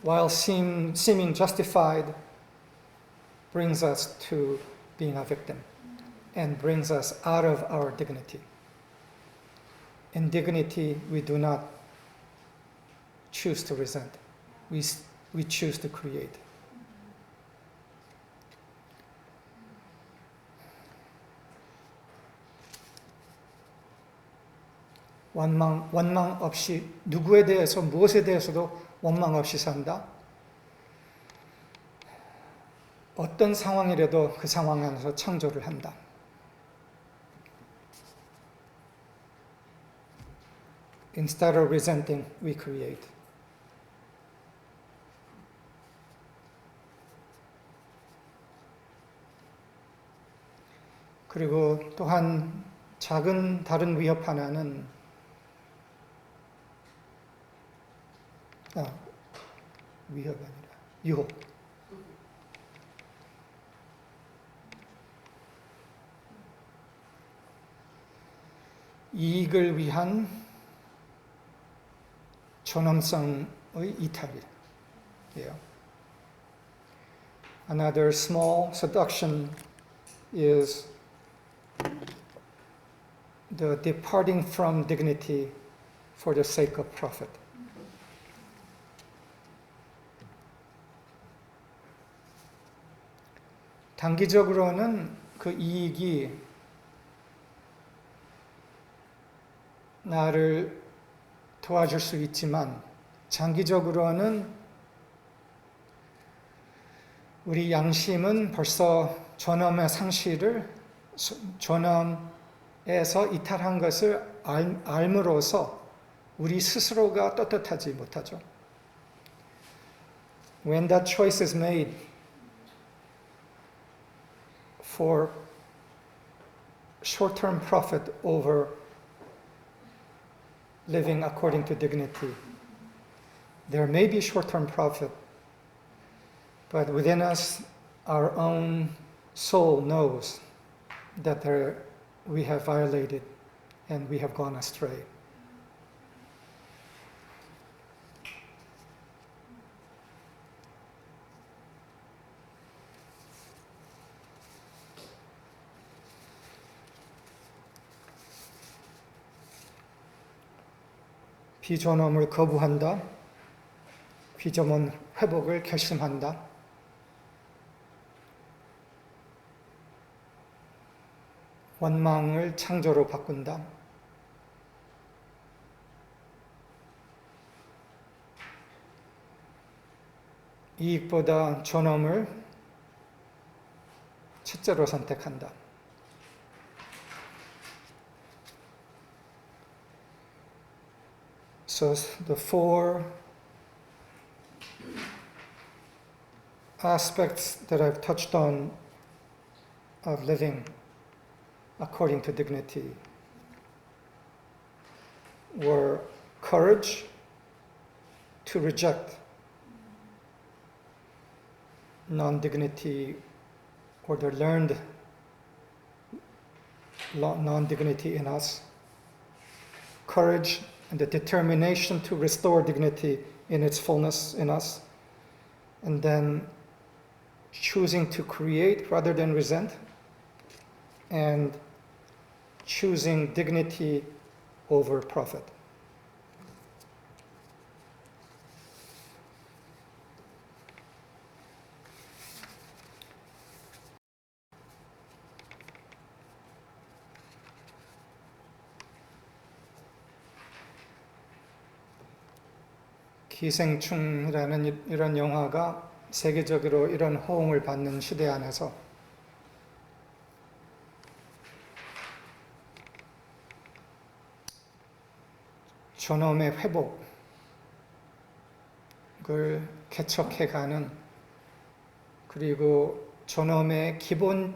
while seeming justified, brings us to being a victim and brings us out of our dignity. In dignity, we do not choose to resent. We choose to create. 원망 없이 누구에 대해서 무엇에 대해서도 원망 없이 산다. 어떤 상황이라도 그 상황 안에서 창조를 한다. Instead of resenting, we create. 그리고 또한 작은 다른 위협 하나는 위협이 아니라 유혹. 이익을 위한 존엄성의 이탈이에요. Another small seduction is the departing from dignity for the sake of profit. 단기적으로는 그 이익이 나를 도와줄 수 있지만 장기적으로는 우리 양심은 벌써 존엄의 상실을 존엄에서 이탈한 것을 알므로써 우리 스스로가 떳떳하지 못하죠. When that choice is made for short-term profit over living according to dignity, there may be short-term profit, but within us, our own soul knows that we have violated and we have gone astray. 비존엄을 거부한다. 비존엄 회복을 결심한다. 원망을 창조로 바꾼다. 이익보다 존엄을 첫째로 선택한다. So the four aspects that I've touched on of living according to dignity were courage to reject non-dignity or the learned non-dignity in us, courage and the determination to restore dignity in its fullness in us, and then choosing to create rather than resent, and choosing dignity over profit. 기생충이라는 이런 영화가 세계적으로 이런 호응을 받는 시대 안에서 존엄의 회복을 개척해가는, 그리고 존엄의 기본만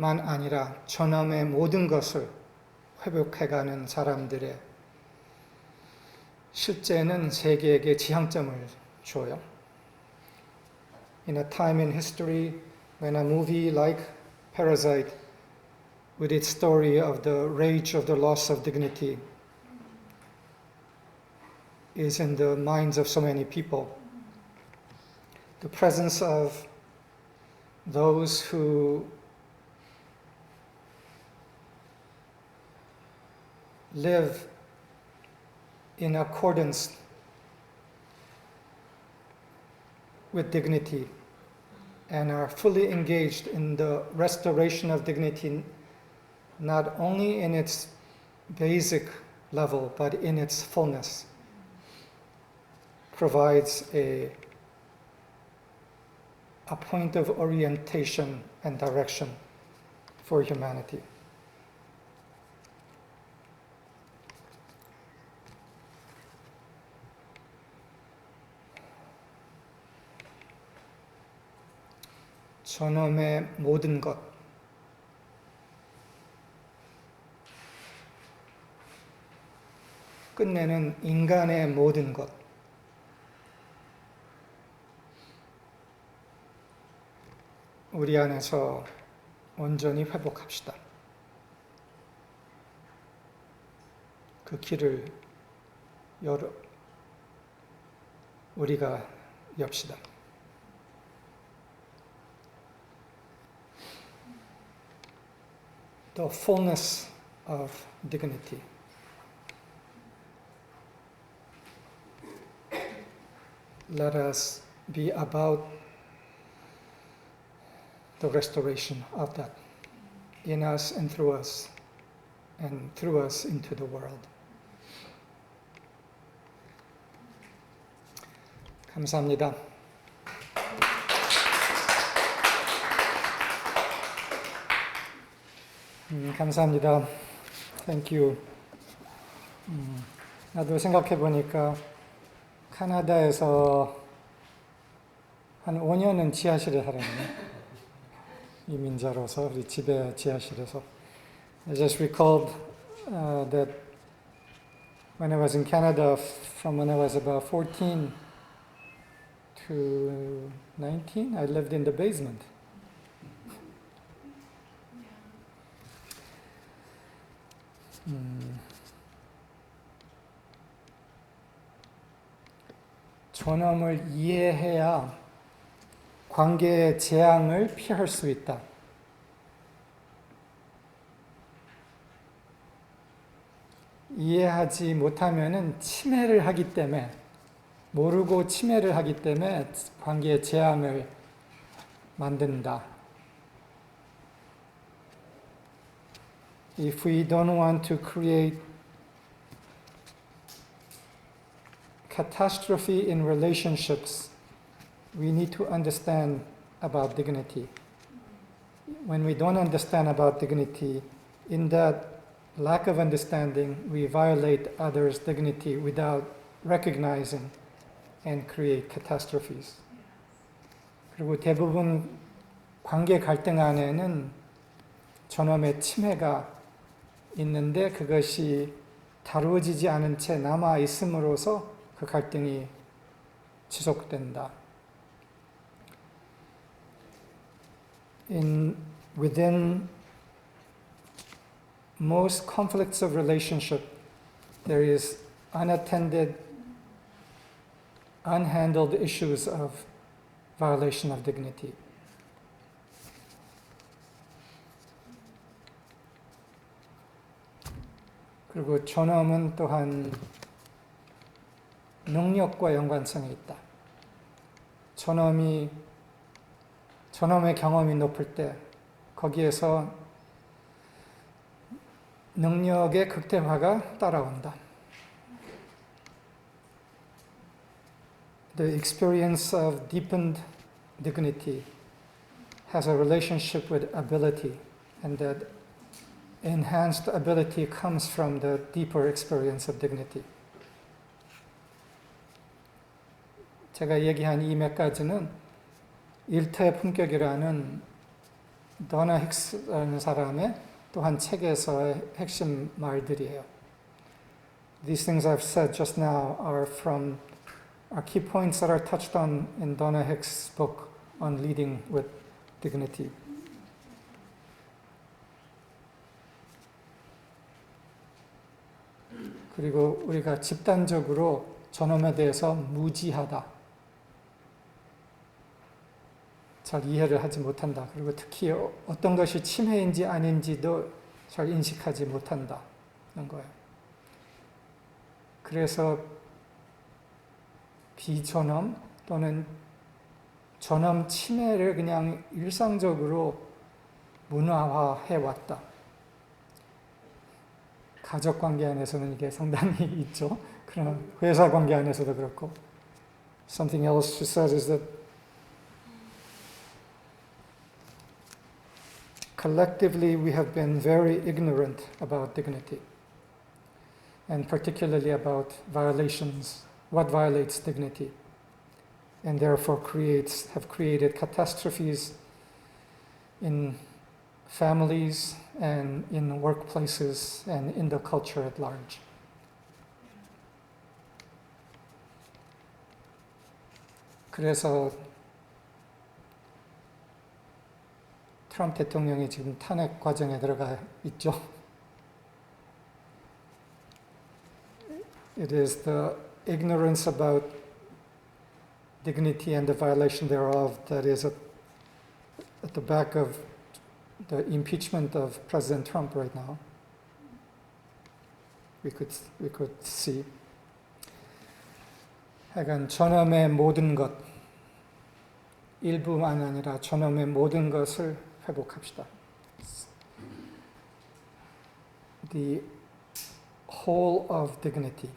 아니라 존엄의 모든 것을 회복해가는 사람들의 실제는 세계에게 지향점을 줘요. In a time in history when a movie like Parasite, with its story of the rage of the loss of dignity, is in the minds of so many people, the presence of those who live in accordance with dignity and are fully engaged in the restoration of dignity, not only in its basic level, but in its fullness, provides a point of orientation and direction for humanity. 저놈의 모든 것, 끝내는 인간의 모든 것, 우리 안에서 온전히 회복합시다. 그 길을 우리가 엽시다. The fullness of dignity. Let us be about the restoration of that in us and through us into the world. 감사합니다. 감사합니다. Thank you. 나도 생각해 보니까 카나다에서 한 5년은 지하실에 살았네. 이민자로서 우리 집에 지하실에서. I just recalled that when I was in Canada, from when I was about 14 to 19, I lived in the basement. 존엄을 이해해야 관계의 재앙을 피할 수 있다. 이해하지 못하면은 침해를 하기 때문에, 모르고 침해를 하기 때문에 관계의 재앙을 만든다. If we don't want to create catastrophe in relationships, we need to understand about dignity. When we don't understand about dignity, in that lack of understanding, we violate others' dignity without recognizing and create catastrophes. 그리고 대부분 관계 갈등 안에는 존엄의 침해가 있는데 그것이 다루어지지 않은 채 남아 있음으로써 그 갈등이 지속된다. Within most conflicts of relationship, there is unattended, unhandled issues of violation of dignity. 그리고 존엄은 또한 능력과 연관성이 있다. 존엄의 경험이 높을 때 거기에서 능력의 극대화가 따라온다. The experience of deepened dignity has a relationship with ability, and that enhanced ability comes from the deeper experience of dignity. 제가 얘기한 이 몇 가지는 일터의 품격이라는 더나 힉스라는 사람의 또한 책에서의 핵심 말들이에요. These things I've said just now are key points that are touched on in Donna Hicks' book on leading with dignity. 그리고 우리가 집단적으로 존엄에 대해서 무지하다. 잘 이해를 하지 못한다. 그리고 특히 어떤 것이 침해인지 아닌지도 잘 인식하지 못한다는 거예요. 그래서 비존엄 또는 존엄 침해를 그냥 일상적으로 문화화해 왔다. 가족 관계 안에서는 이게 상당히 있죠. 그러나 회사 관계 안에서도 그렇고. Something else she said is that collectively we have been very ignorant about dignity, and particularly about violations, what violates dignity, and therefore have created catastrophes in families and in workplaces and in the culture at large. 그래서 트럼프 대통령이 지금 탄핵 과정에 들어가 있죠. It is the ignorance about dignity and the violation thereof that is at the back of the impeachment of President Trump right now. We could see. 하여간 전염의 모든 것, 일부만 아니라 전염의 모든 것을 회복합시다. The whole of dignity,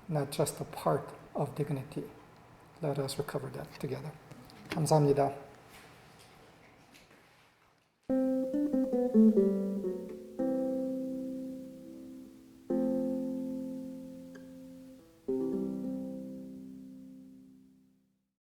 not just a part of dignity. Let us recover that together. 감사합니다.